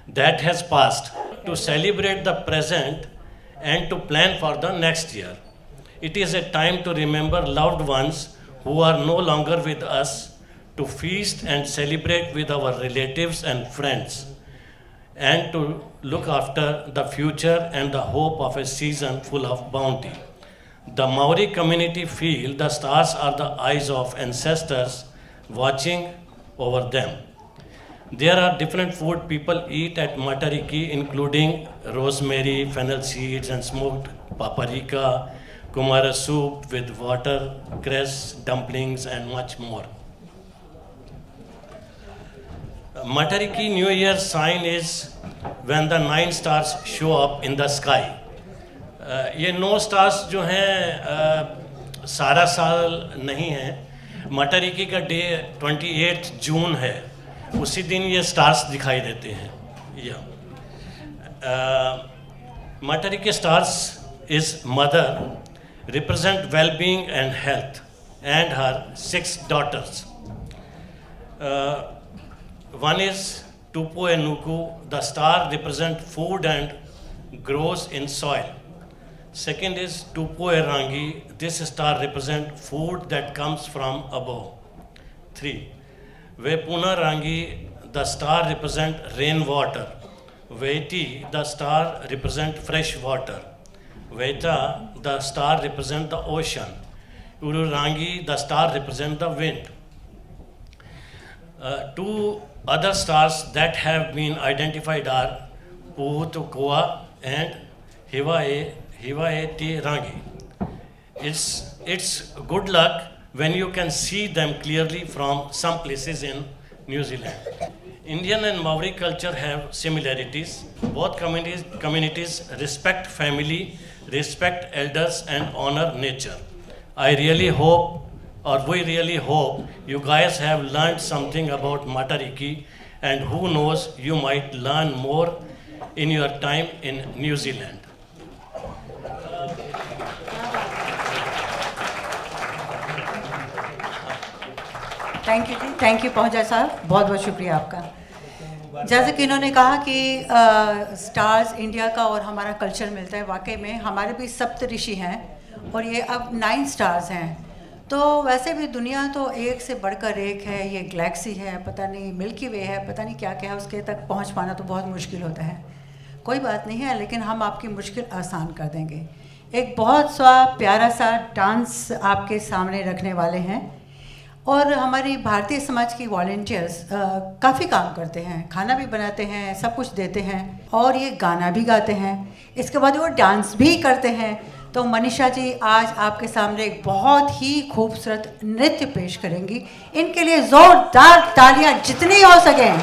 that has passed, to celebrate the present, and to plan for the next year. It is a time to remember loved ones who are no longer with us, to feast and celebrate with our relatives and friends, and to look after the future and the hope of a season full of bounty. The Maori community feel the stars are the eyes of ancestors watching over them. There are different food people eat at Matariki, including rosemary, fennel seeds, and smoked paprika, kumara soup with water, cress, dumplings, and much more. Matariki New Year sign is when the 9 stars show up in the sky. ये 9 stars जो हैं सारा साल नहीं है. मटरिकी का day 28 जून है, उसी दिन ये स्टार्स दिखाई देते हैं. Matariki stars is mother represent well-being and health and her 6 daughters. One is Tupu and Nuku. The star represent food and grows in soil. Second is Tupu and Rangi. This star represent food that comes from above. 3. Vepuna Rangi. The star represent rainwater. Veti, the star represent fresh water. Veta, the star represent the ocean. Ururangi, the star represent the wind. 2 other stars that have been identified are Puhutukua and Hivaeti Rangi. It's good luck when you can see them clearly from some places in New Zealand. Indian and Maori culture have similarities. Both communities respect family, respect elders, and honor nature. I really hope, or we really hope, you guys have learned something about Matariki, and who knows, you might learn more in your time in New Zealand. Thank you ji, thank you पहुंचा साहब, बहुत बहुत शुक्रिया आपका. जैसे कि इन्होंने कहा कि स्टार्स इंडिया का और हमारा कल्चर मिलता है. वाकई में हमारे भी सप्त ऋषि हैं और ये अब 9 स्टार्स हैं. तो वैसे भी दुनिया तो एक से बढ़कर एक है. ये गैलेक्सी है, पता नहीं मिल्की वे है, पता नहीं क्या क्या है, उसके तक पहुंच पाना तो बहुत मुश्किल होता है. कोई बात नहीं है, लेकिन हम आपकी मुश्किल आसान कर देंगे. एक बहुत सा प्यारा सा डांस आपके सामने रखने वाले हैं. और हमारी भारतीय समाज की वॉलंटियर्स काफ़ी काम करते हैं, खाना भी बनाते हैं, सब कुछ देते हैं, और ये गाना भी गाते हैं. इसके बाद वो डांस भी करते हैं. तो मनीषा जी आज आपके सामने एक बहुत ही खूबसूरत नृत्य पेश करेंगी. इनके लिए ज़ोरदार तालियां जितनी हो सकें.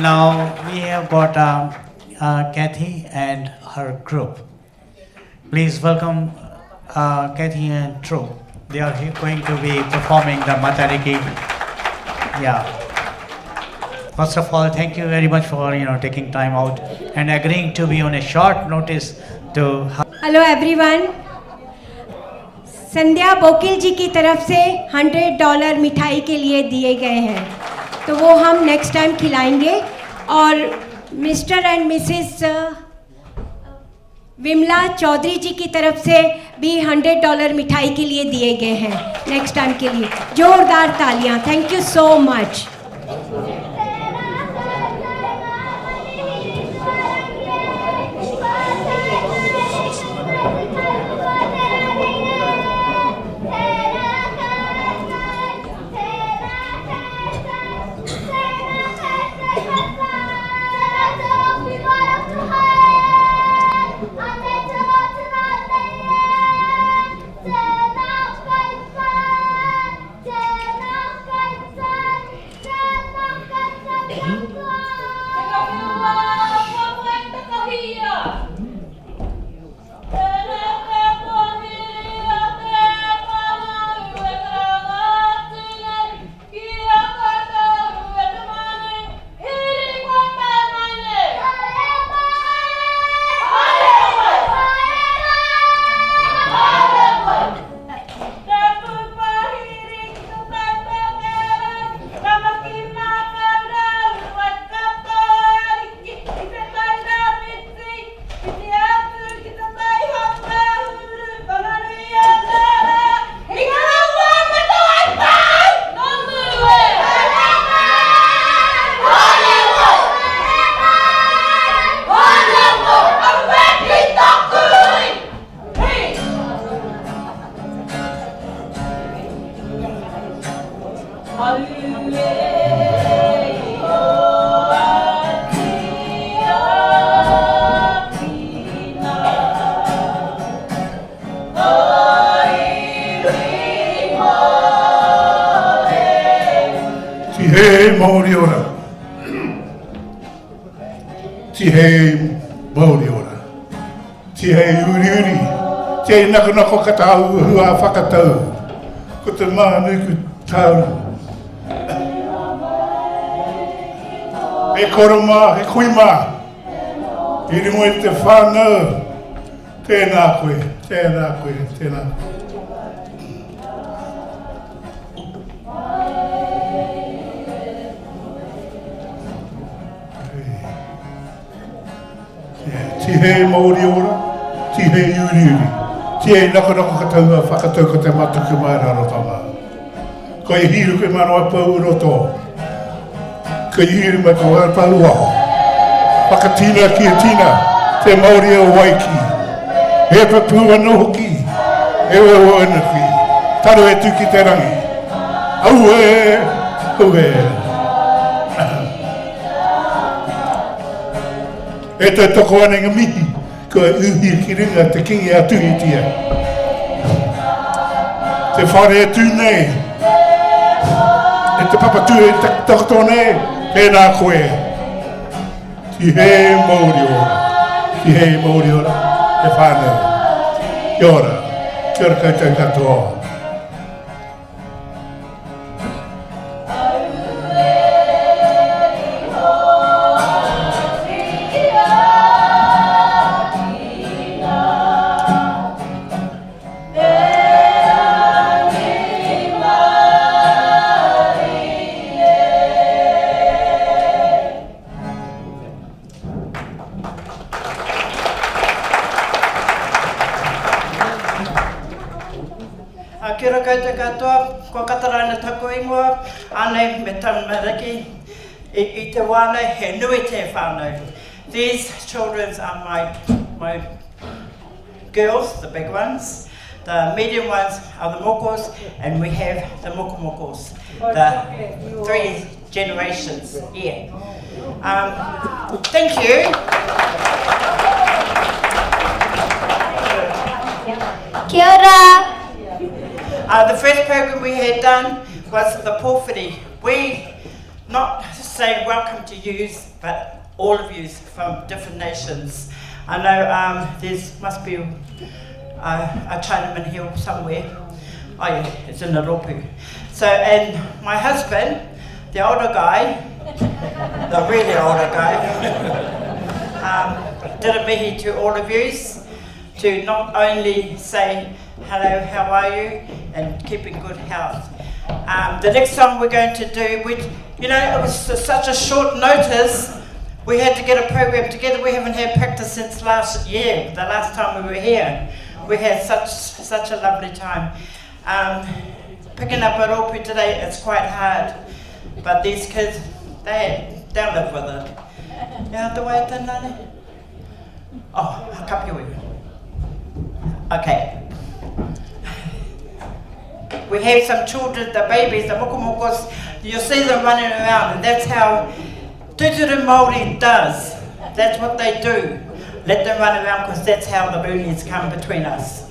Now we have got Kathy and her group. Please welcome Kathy and True. They are going to be performing the Matariki. Yeah. First of all, thank you very much for taking time out and agreeing to be on a short notice to. Hello everyone, Sandhya Bokil ji की तरफ से $100 मिठाई के लिए दिए गए हैं, तो वो हम नेक्स्ट टाइम खिलाएंगे। और Mr and Mrs Vimla Chaudhary ji की तरफ से भी $100 मिठाई के लिए दिए गए हैं नेक्स्ट टाइम के लिए। जोरदार तालियां। Thank you so much. Nako katau hua whakatau ko te mānu ku tau e koroma, e kuima i ringo e te whānau tēnā koe, tēnā koe, tēnā Tihe Māori ora, tihe uri uri Tihe nako kataua whakatau ko te matuku mai rarotanga. Ko i hiru koe manoa pau roto. Ko i hiru mai ko pau aho. Whakatina ki a tina, te Māori o Waiki. He papua no hoki, e o anaki. Taro e tuki te rangi. Au e, au e. E te toko anenga mihi. Ko uhi ki ringa te kingi atu i tia. Te whare atu nei. E te papatu e te takoto nei. Tēnā koe. Tihe Māori ora. Tihe Māori ora. E whānau. Kia ora. Kia ora koutou katoa. Kia ora koutou katoa, ko Katarana taku ingoa, anei me Tamariki, I te wana he nui te whānau. These children are my girls, the big ones. The medium ones are the mokos, and we have the mokomokos, the 3 generations here. Thank you. Kia ora. The first program we had done was the Pōwhiri. We not say welcome to yous, but all of yous from different nations. I know must be a Chinaman here somewhere. Oh yeah, it's in Naropu. So, and my husband, the older guy, the really older guy, did a mihi to all of yous to not only say hello, how are you, and keep in good health. The next song we're going to do, it was such a short notice, we had to get a program together. We haven't had practice since last year, the last time we were here. We had such a lovely time. Picking up a rōpū today, it's quite hard, but these kids, they live with it. Yeah, the way it Oh, a kapiwi. Okay. We have some children, the babies, the mokomokos, you see them running around, and that's how Tūturu Māori does. That's what they do. Let them run around, because that's how the boonies come between us.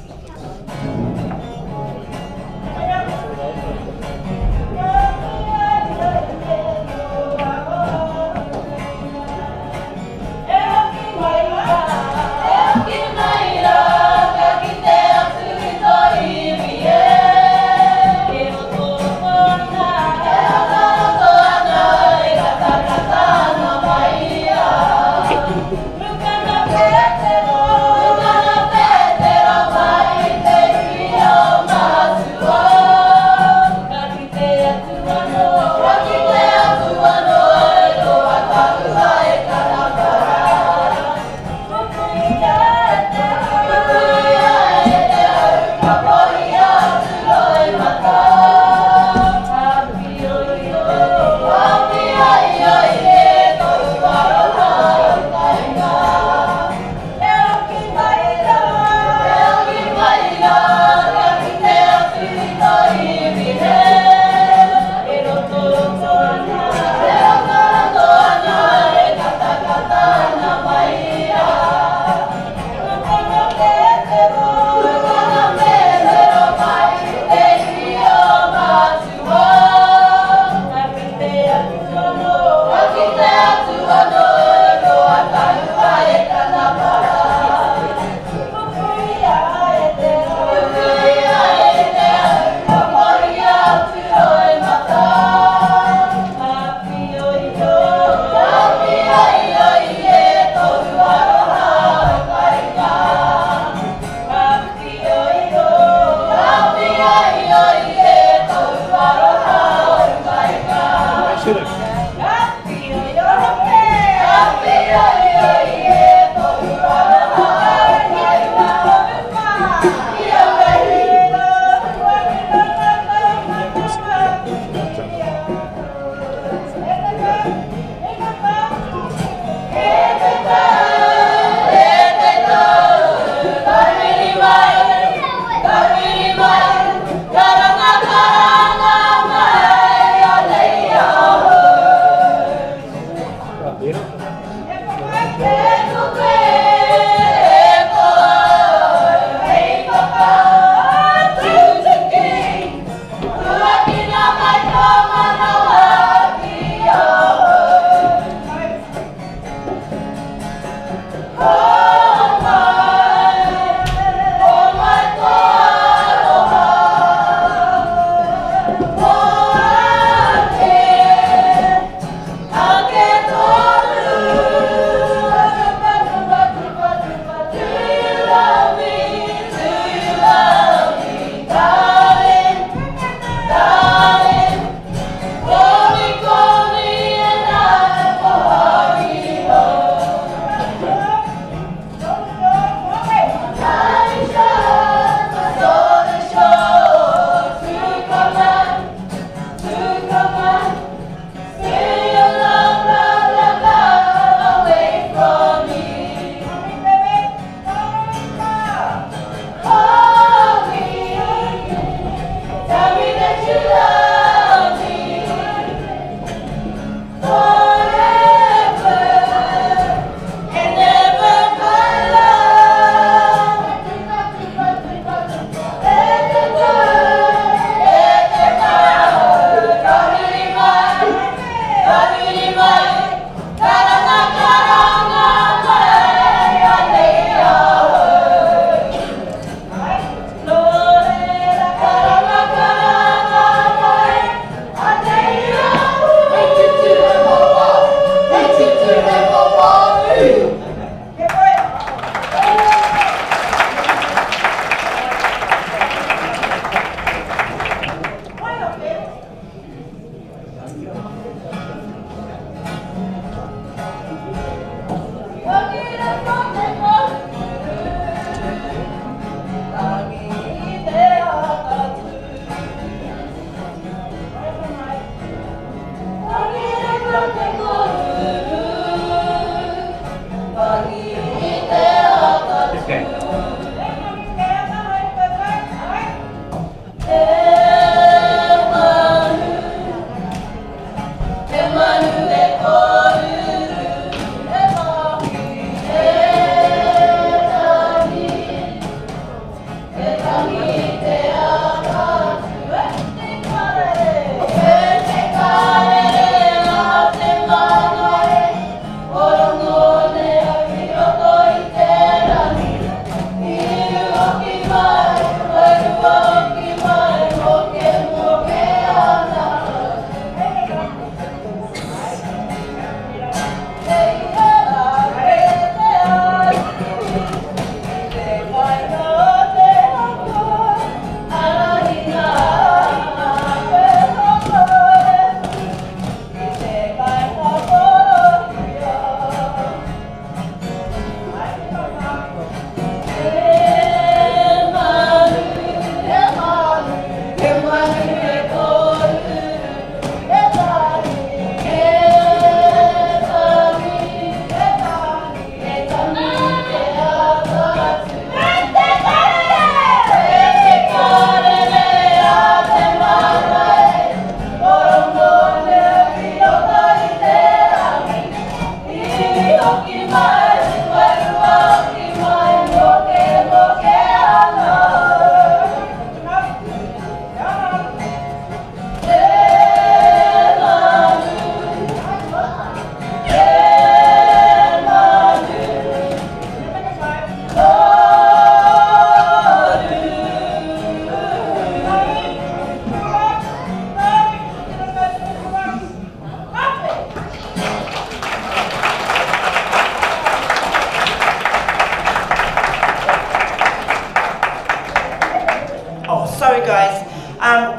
Sorry guys,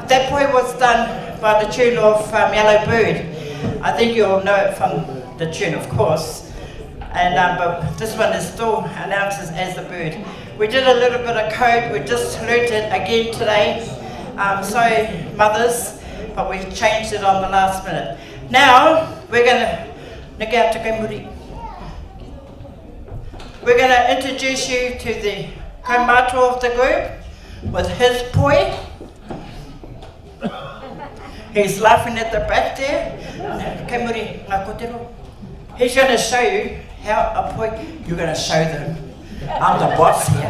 that poem was done by the tune of Yellow Bird. I think you all know it from the tune, of course. And but this one is still announced as the bird. We did a little bit of code, we just learnt it again today. Sorry mothers, but we changed it on the last minute. Now, we're gonna Neke a Te Kaimuri. We're gonna introduce you to the kaumātua of the group with his poi. He's laughing at the back there. Kaimuri, ngā kotero. He's going to show you how a poi, you're going to show them. I'm the boss here.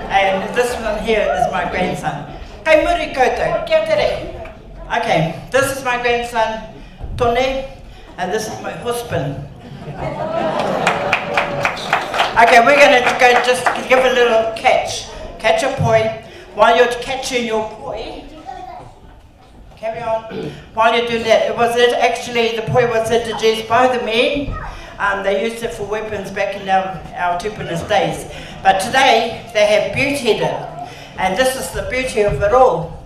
And this one here is my grandson. Kaimuri koutou, kia tere. Okay, this is my grandson, Tone, and this is my husband. Okay, we're going to go just give a little catch. Catch a poi. While you're catching your poi, carry on. While you're doing that, actually the poi was introduced by the men. They used it for weapons back in our Tupuna's days. But today they have beautied it. And this is the beauty of it all.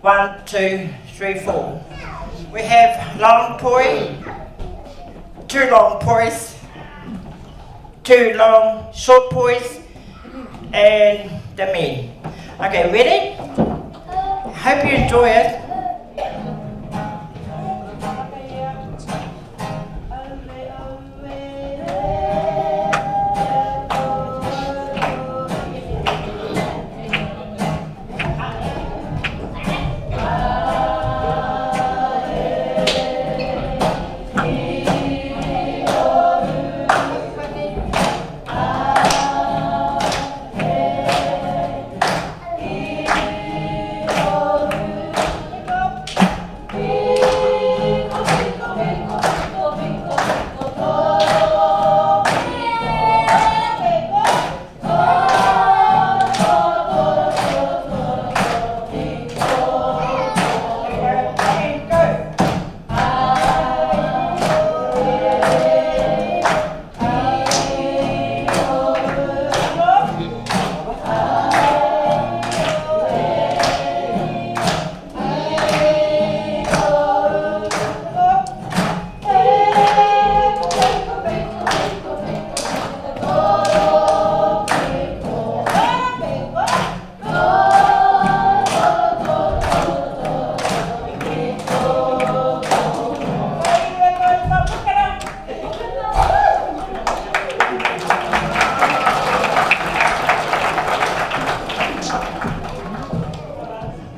1, 2, 3, 4. We have long poi, 2 long pois, 2 long short pois, and the men. Okay, ready? Hope you enjoy it.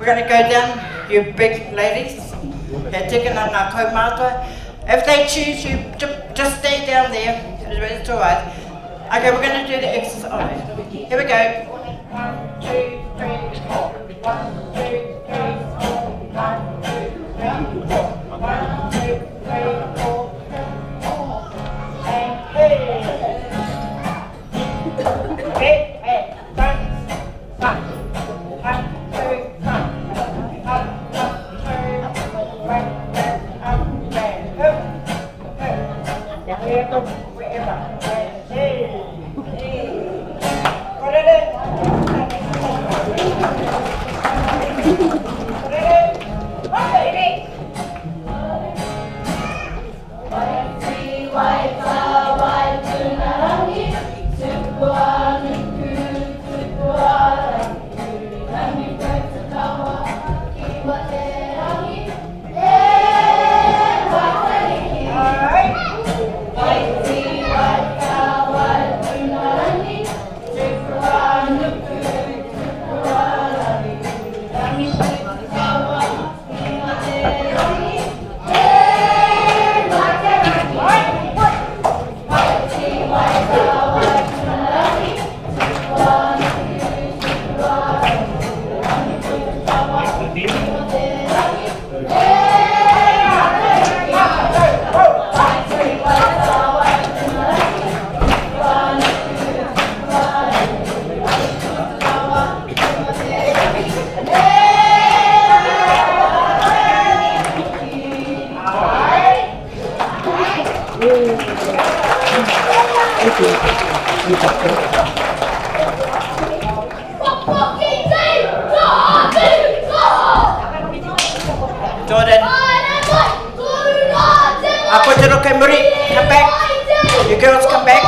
We're going to go down, you big ladies. If they choose you, just stay down there. It's all right. Okay, we're going to do the exercise. Here we go. 1, 2, 3, 4. 1, 2, 3, 4. 1, 2, 3, 4. 1, 2, 3, 4. And hey. Hey, hey, front. 1, 2, 3. Jordan. Aku jeruk Camry. Come back. You girls come back.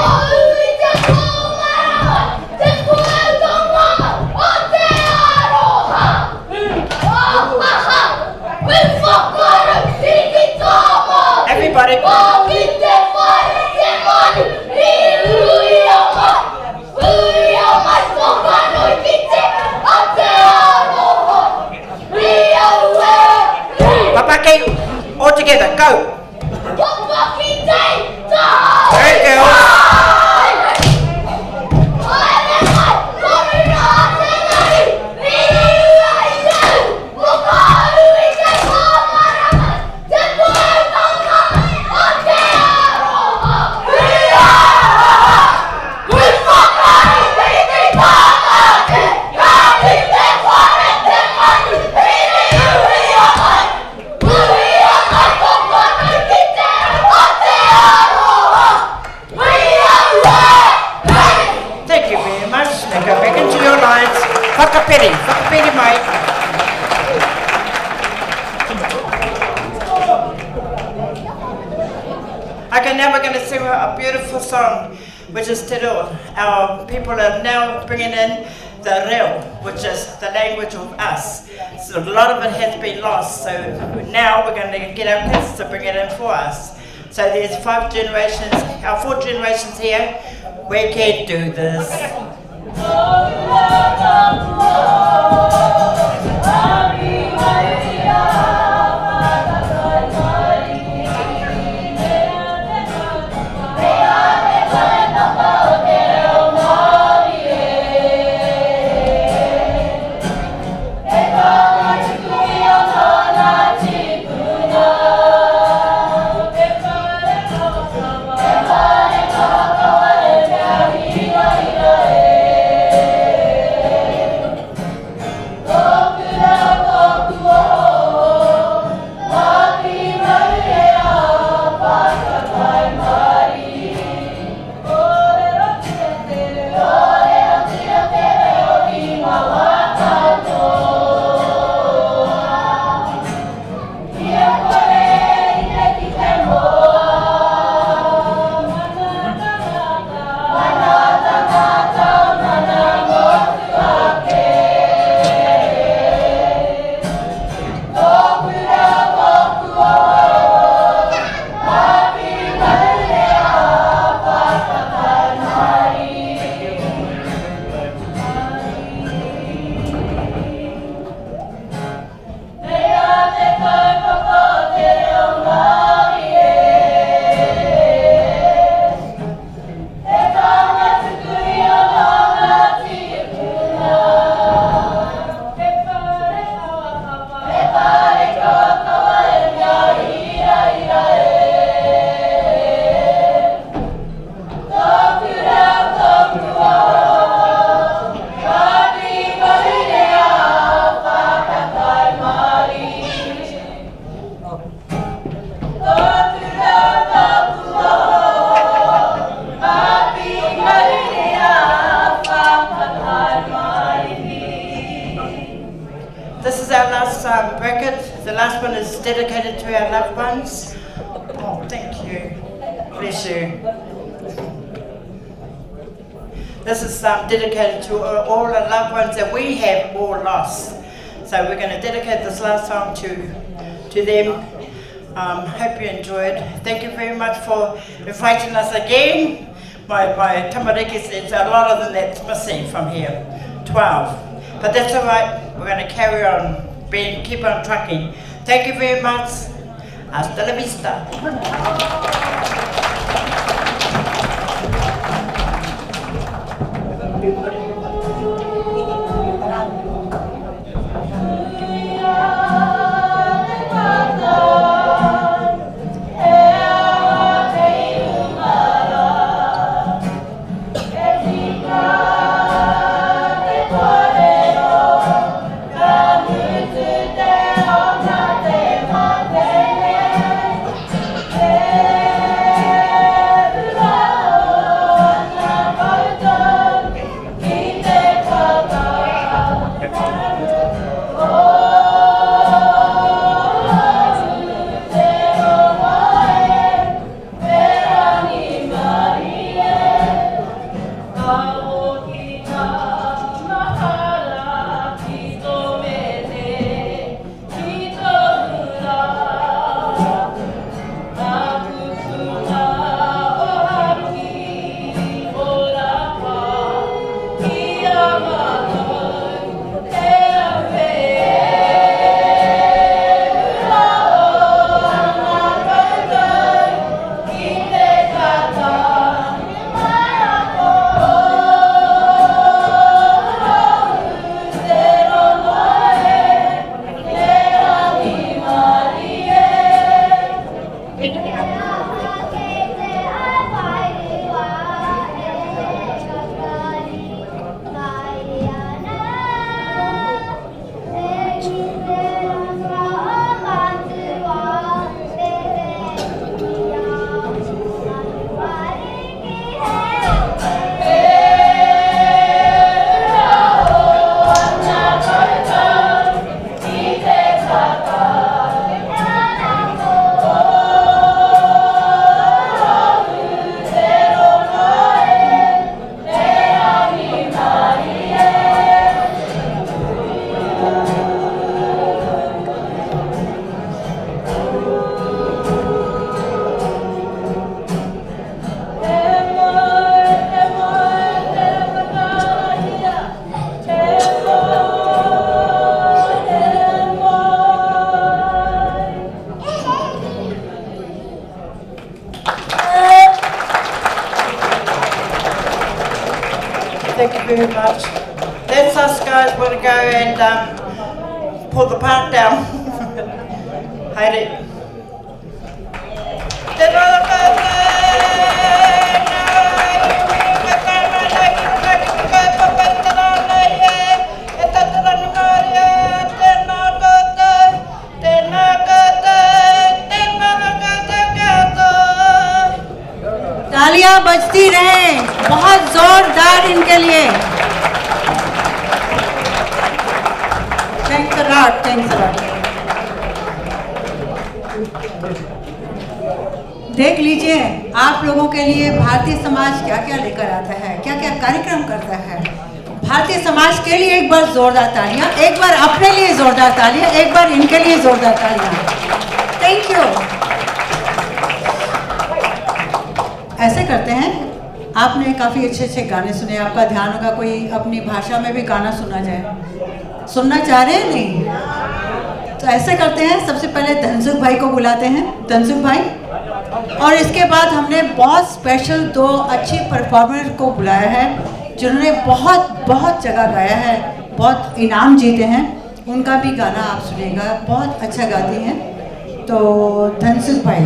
Everybody. Papaki, all together, go. Very good. Fakapiri, Mike. Okay, now we're going to sing a beautiful song, which is Te Reo. Our people are now bringing in the Reo, which is the language of us. So a lot of it has been lost, so now we're going to get our kids to bring it in for us. So there's 5 generations, our 4 generations here. We can do this. dedicated to our loved ones. Oh, thank you. Bless you. This is dedicated to all the loved ones that we have all lost. So we're going to dedicate this last song to them. Hope you enjoyed. Thank you very much for inviting us again. My tamariki says a lot of them that's missing from here, 12. But that's all right. We're going to carry on, keep on trucking. Thank you very much. Hasta la vista. Thank you very much. That's us guys. We're going to go and pull the park down. Haere. तालियां बजती रहें, बहुत जोरदार इनके लिए। Thanks a lot, thanks a lot. देख लीजिए आप लोगों के लिए भारतीय समाज क्या क्या लेकर आता है, क्या क्या कार्यक्रम करता है। भारतीय समाज के लिए एक बार जोरदार तालियां, एक बार अपने लिए जोरदार तालियां, एक बार इनके लिए जोरदार तालियां। Thank you. ऐसे करते हैं, आपने काफ़ी अच्छे अच्छे गाने सुने, आपका ध्यान होगा कोई अपनी भाषा में भी गाना सुना जाए। सुनना चाह रहे हैं? नहीं तो ऐसे करते हैं, सबसे पहले धनसुख भाई को बुलाते हैं। धनसुख भाई, और इसके बाद हमने बहुत स्पेशल 2 अच्छी परफॉर्मर को बुलाया है जिन्होंने बहुत बहुत जगह गाया है, बहुत इनाम जीते हैं। उनका भी गाना आप सुनिएगा, बहुत अच्छा गाती हैं। तो धनसुख भाई।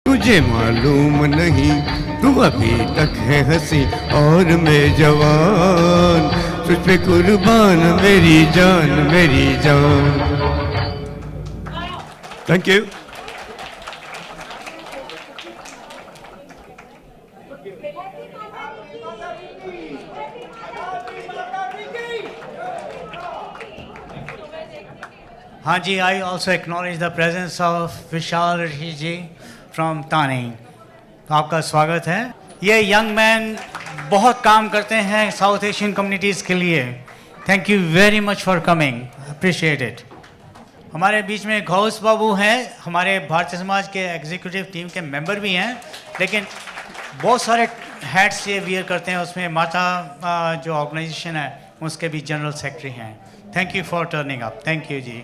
तुझे मालूम नहीं तू अभी तक है हंसी और मैं जवान, तुझ पे कुर्बान मेरी जान मेरी जान। Thank you. हाँ जी, I also acknowledge the presence of Vishal Rishi ji from Tani. आपका स्वागत है। ये यंग मैन बहुत काम करते हैं साउथ एशियन कम्युनिटीज़ के लिए। Thank you very much for coming, appreciate it. हमारे बीच में घोष बाबू हैं, हमारे भारतीय समाज के एग्जीक्यूटिव टीम के मेंबर भी हैं, लेकिन बहुत सारे हैट्स ये वियर करते हैं। उसमें माता जो ऑर्गेनाइजेशन है उसके भी जनरल सेक्रेटरी हैं। Thank you for turning up. Thank you ji.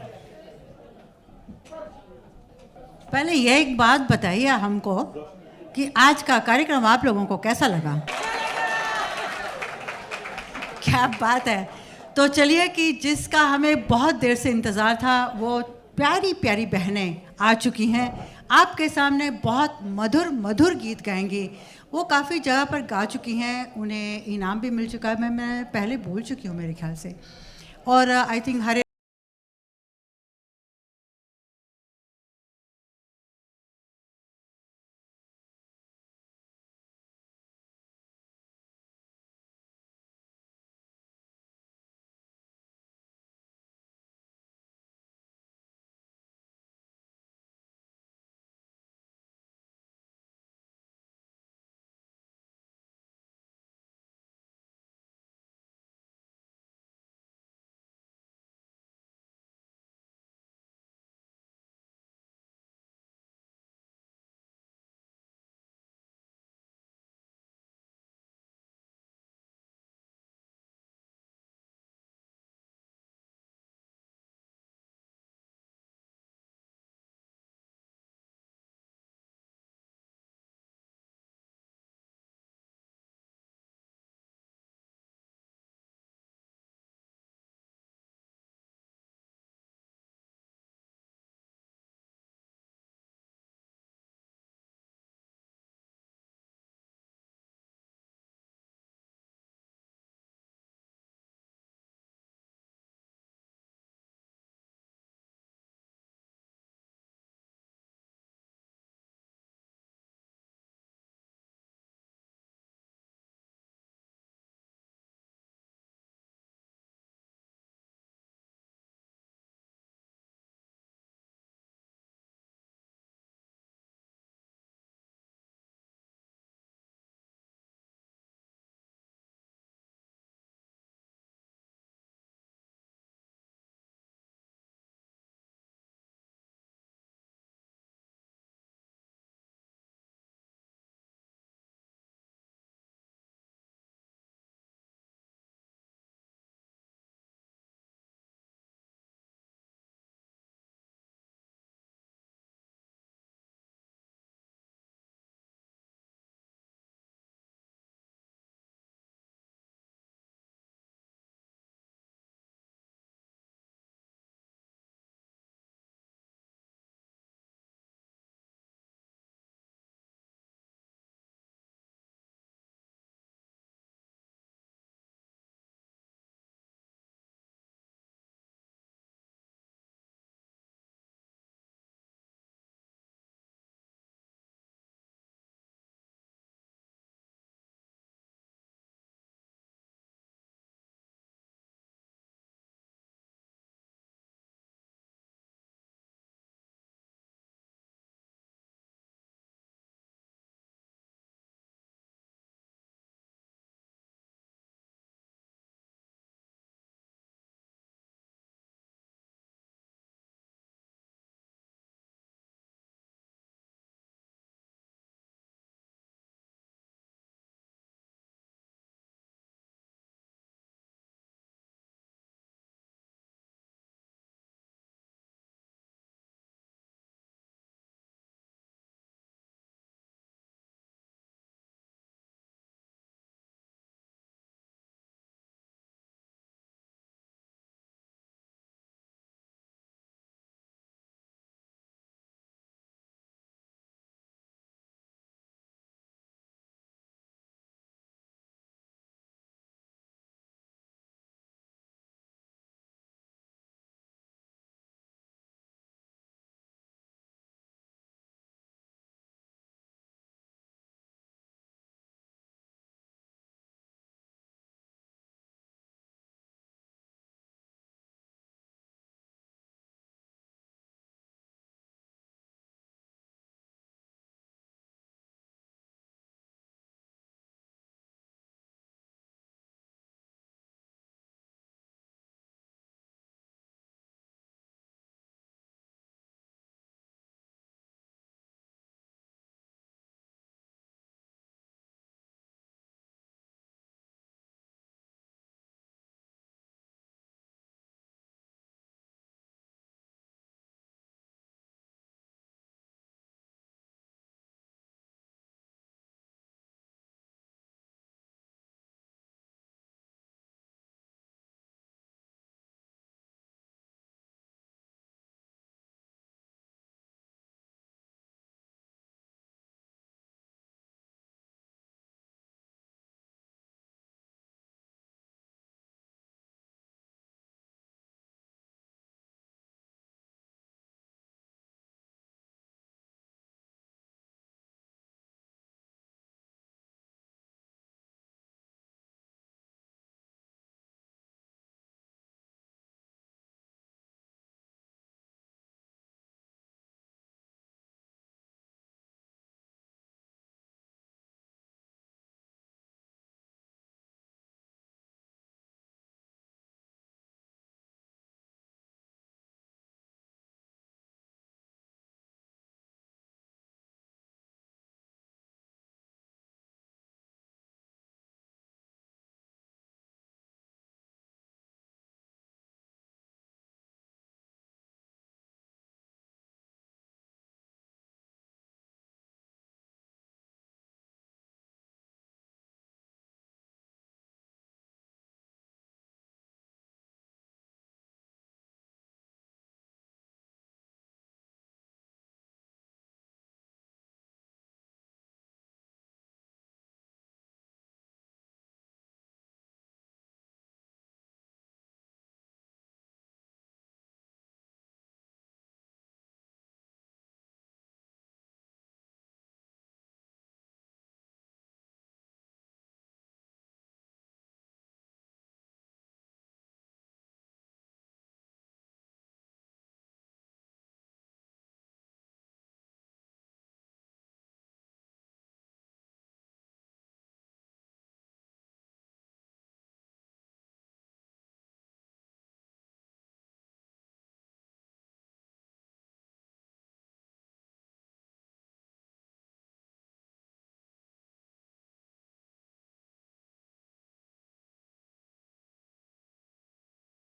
पहले ये एक बात बताइए हमको कि आज का कार्यक्रम आप लोगों को कैसा लगा? क्या बात है। तो चलिए कि जिसका हमें बहुत देर से इंतज़ार था, वो प्यारी प्यारी बहनें आ चुकी हैं। आपके सामने बहुत मधुर मधुर गीत गाएंगी। वो काफ़ी जगह पर गा चुकी हैं, उन्हें इनाम भी मिल चुका है। मैं पहले बोल चुकी हूँ मेरे ख्याल से। और I think her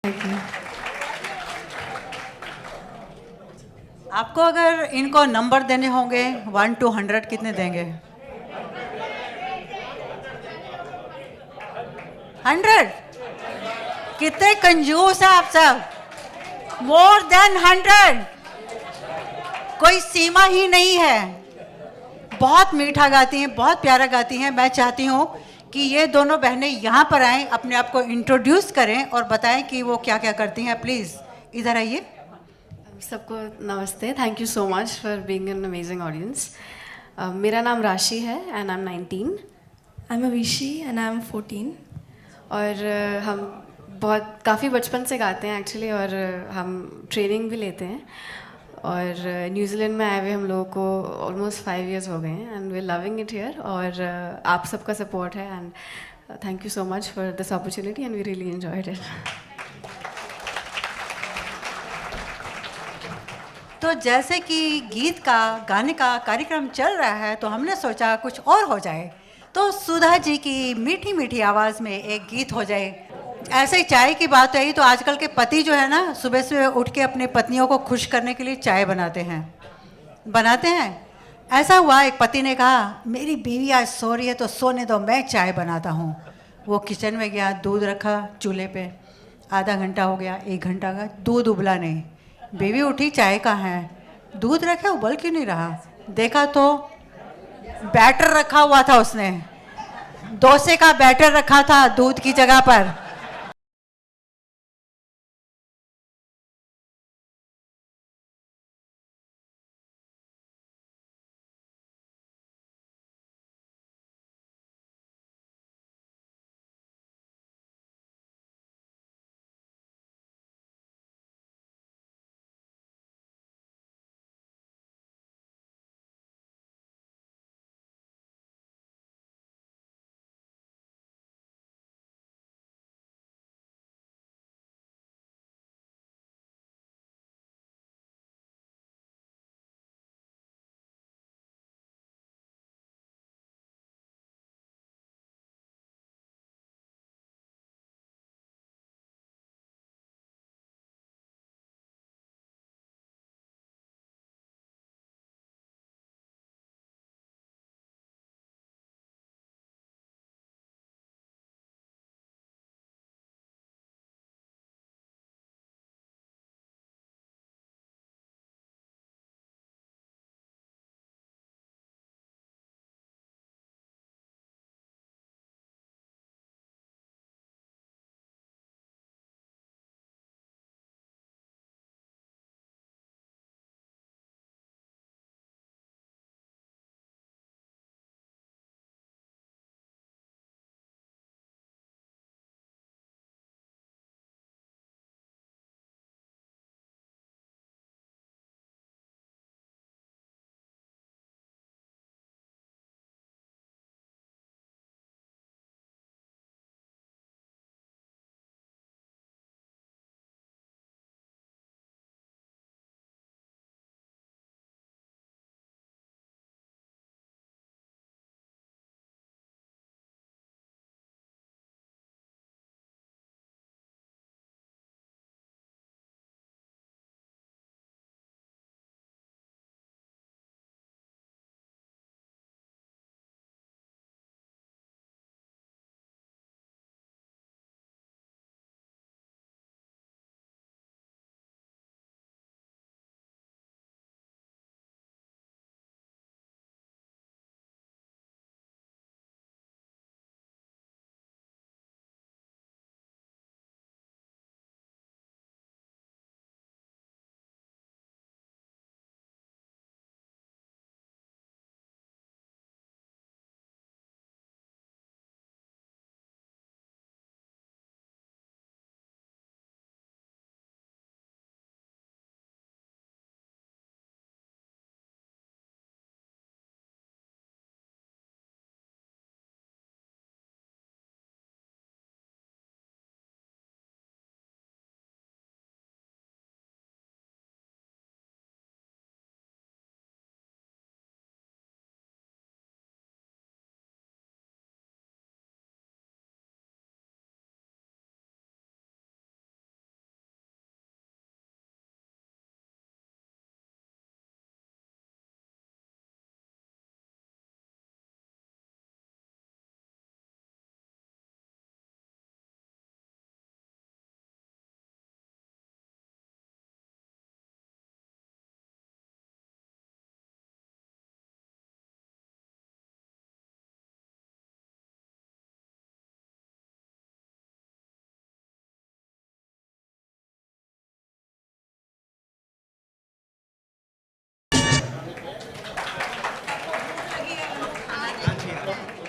thank you. आपको अगर इनको नंबर देने होंगे 1 to 100 कितने देंगे? 100? कितने कंजूस हैं आप सब। मोर देन 100, कोई सीमा ही नहीं है। बहुत मीठा गाती हैं, बहुत प्यारा गाती हैं। मैं चाहती हूँ कि ये दोनों बहनें यहाँ पर आएँ, अपने आप को इंट्रोड्यूस करें और बताएं कि वो क्या क्या करती हैं। प्लीज़ इधर आइए। सबको नमस्ते, thank you so much for being an amazing audience. मेरा नाम राशि है and I am 19। I am Avishi and I am 14। और हम काफ़ी बचपन से गाते हैं एक्चुअली, और हम ट्रेनिंग भी लेते हैं। और न्यूजीलैंड में आए हुए हम लोगों को ऑलमोस्ट 5 years हो गए हैं and we are loving it here. और आप सबका सपोर्ट है and thank you so much for this opportunity and we really enjoyed it. तो जैसे कि गीत का गाने का कार्यक्रम चल रहा है, तो हमने सोचा कुछ और हो जाए। तो सुधा जी की मीठी मीठी आवाज़ में एक गीत हो जाए। ऐसे ही चाय की बात आई तो आजकल के पति जो है ना, सुबह सुबह उठ के अपनी पत्नियों को खुश करने के लिए चाय बनाते हैं। ऐसा हुआ, एक पति ने कहा मेरी बीवी आज सो रही है तो सोने दो, मैं चाय बनाता हूँ। वो किचन में गया, दूध रखा चूल्हे पे। आधा घंटा हो गया, 1 घंटा का, दूध उबला नहीं। बीवी उठी, चाय कहाँ है? दूध रखा, उबल क्यों नहीं रहा? देखा तो बैटर रखा हुआ था, उसने डोसे का बैटर रखा था दूध की जगह पर।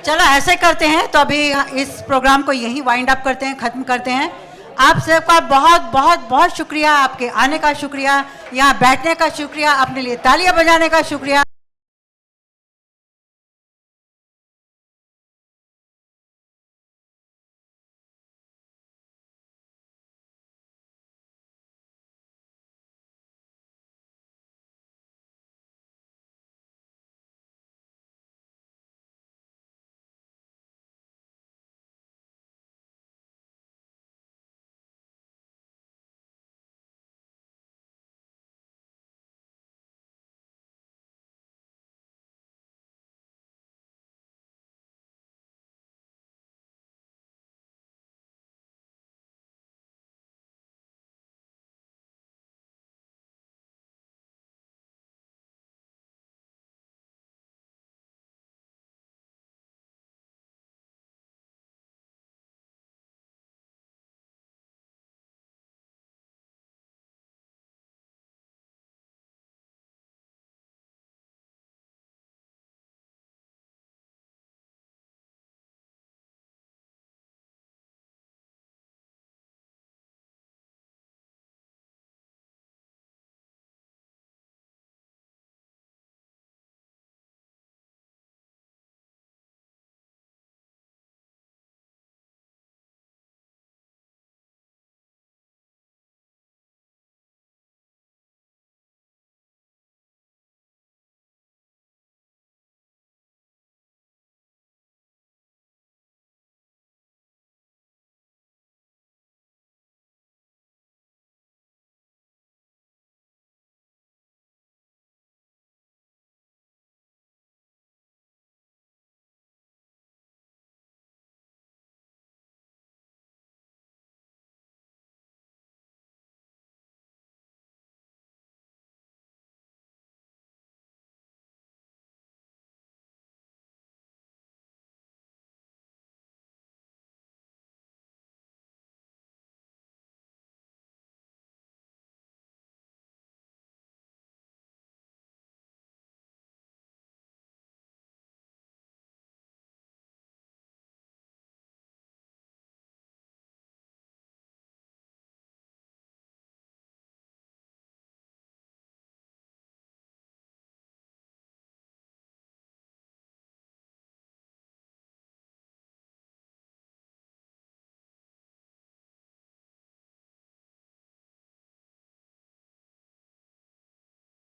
चलो ऐसे करते हैं, तो अभी इस प्रोग्राम को यहीं वाइंड अप करते हैं, ख़त्म करते हैं। आप सबका बहुत बहुत बहुत शुक्रिया, आपके आने का शुक्रिया, यहाँ बैठने का शुक्रिया, अपने लिए तालियां बजाने का शुक्रिया।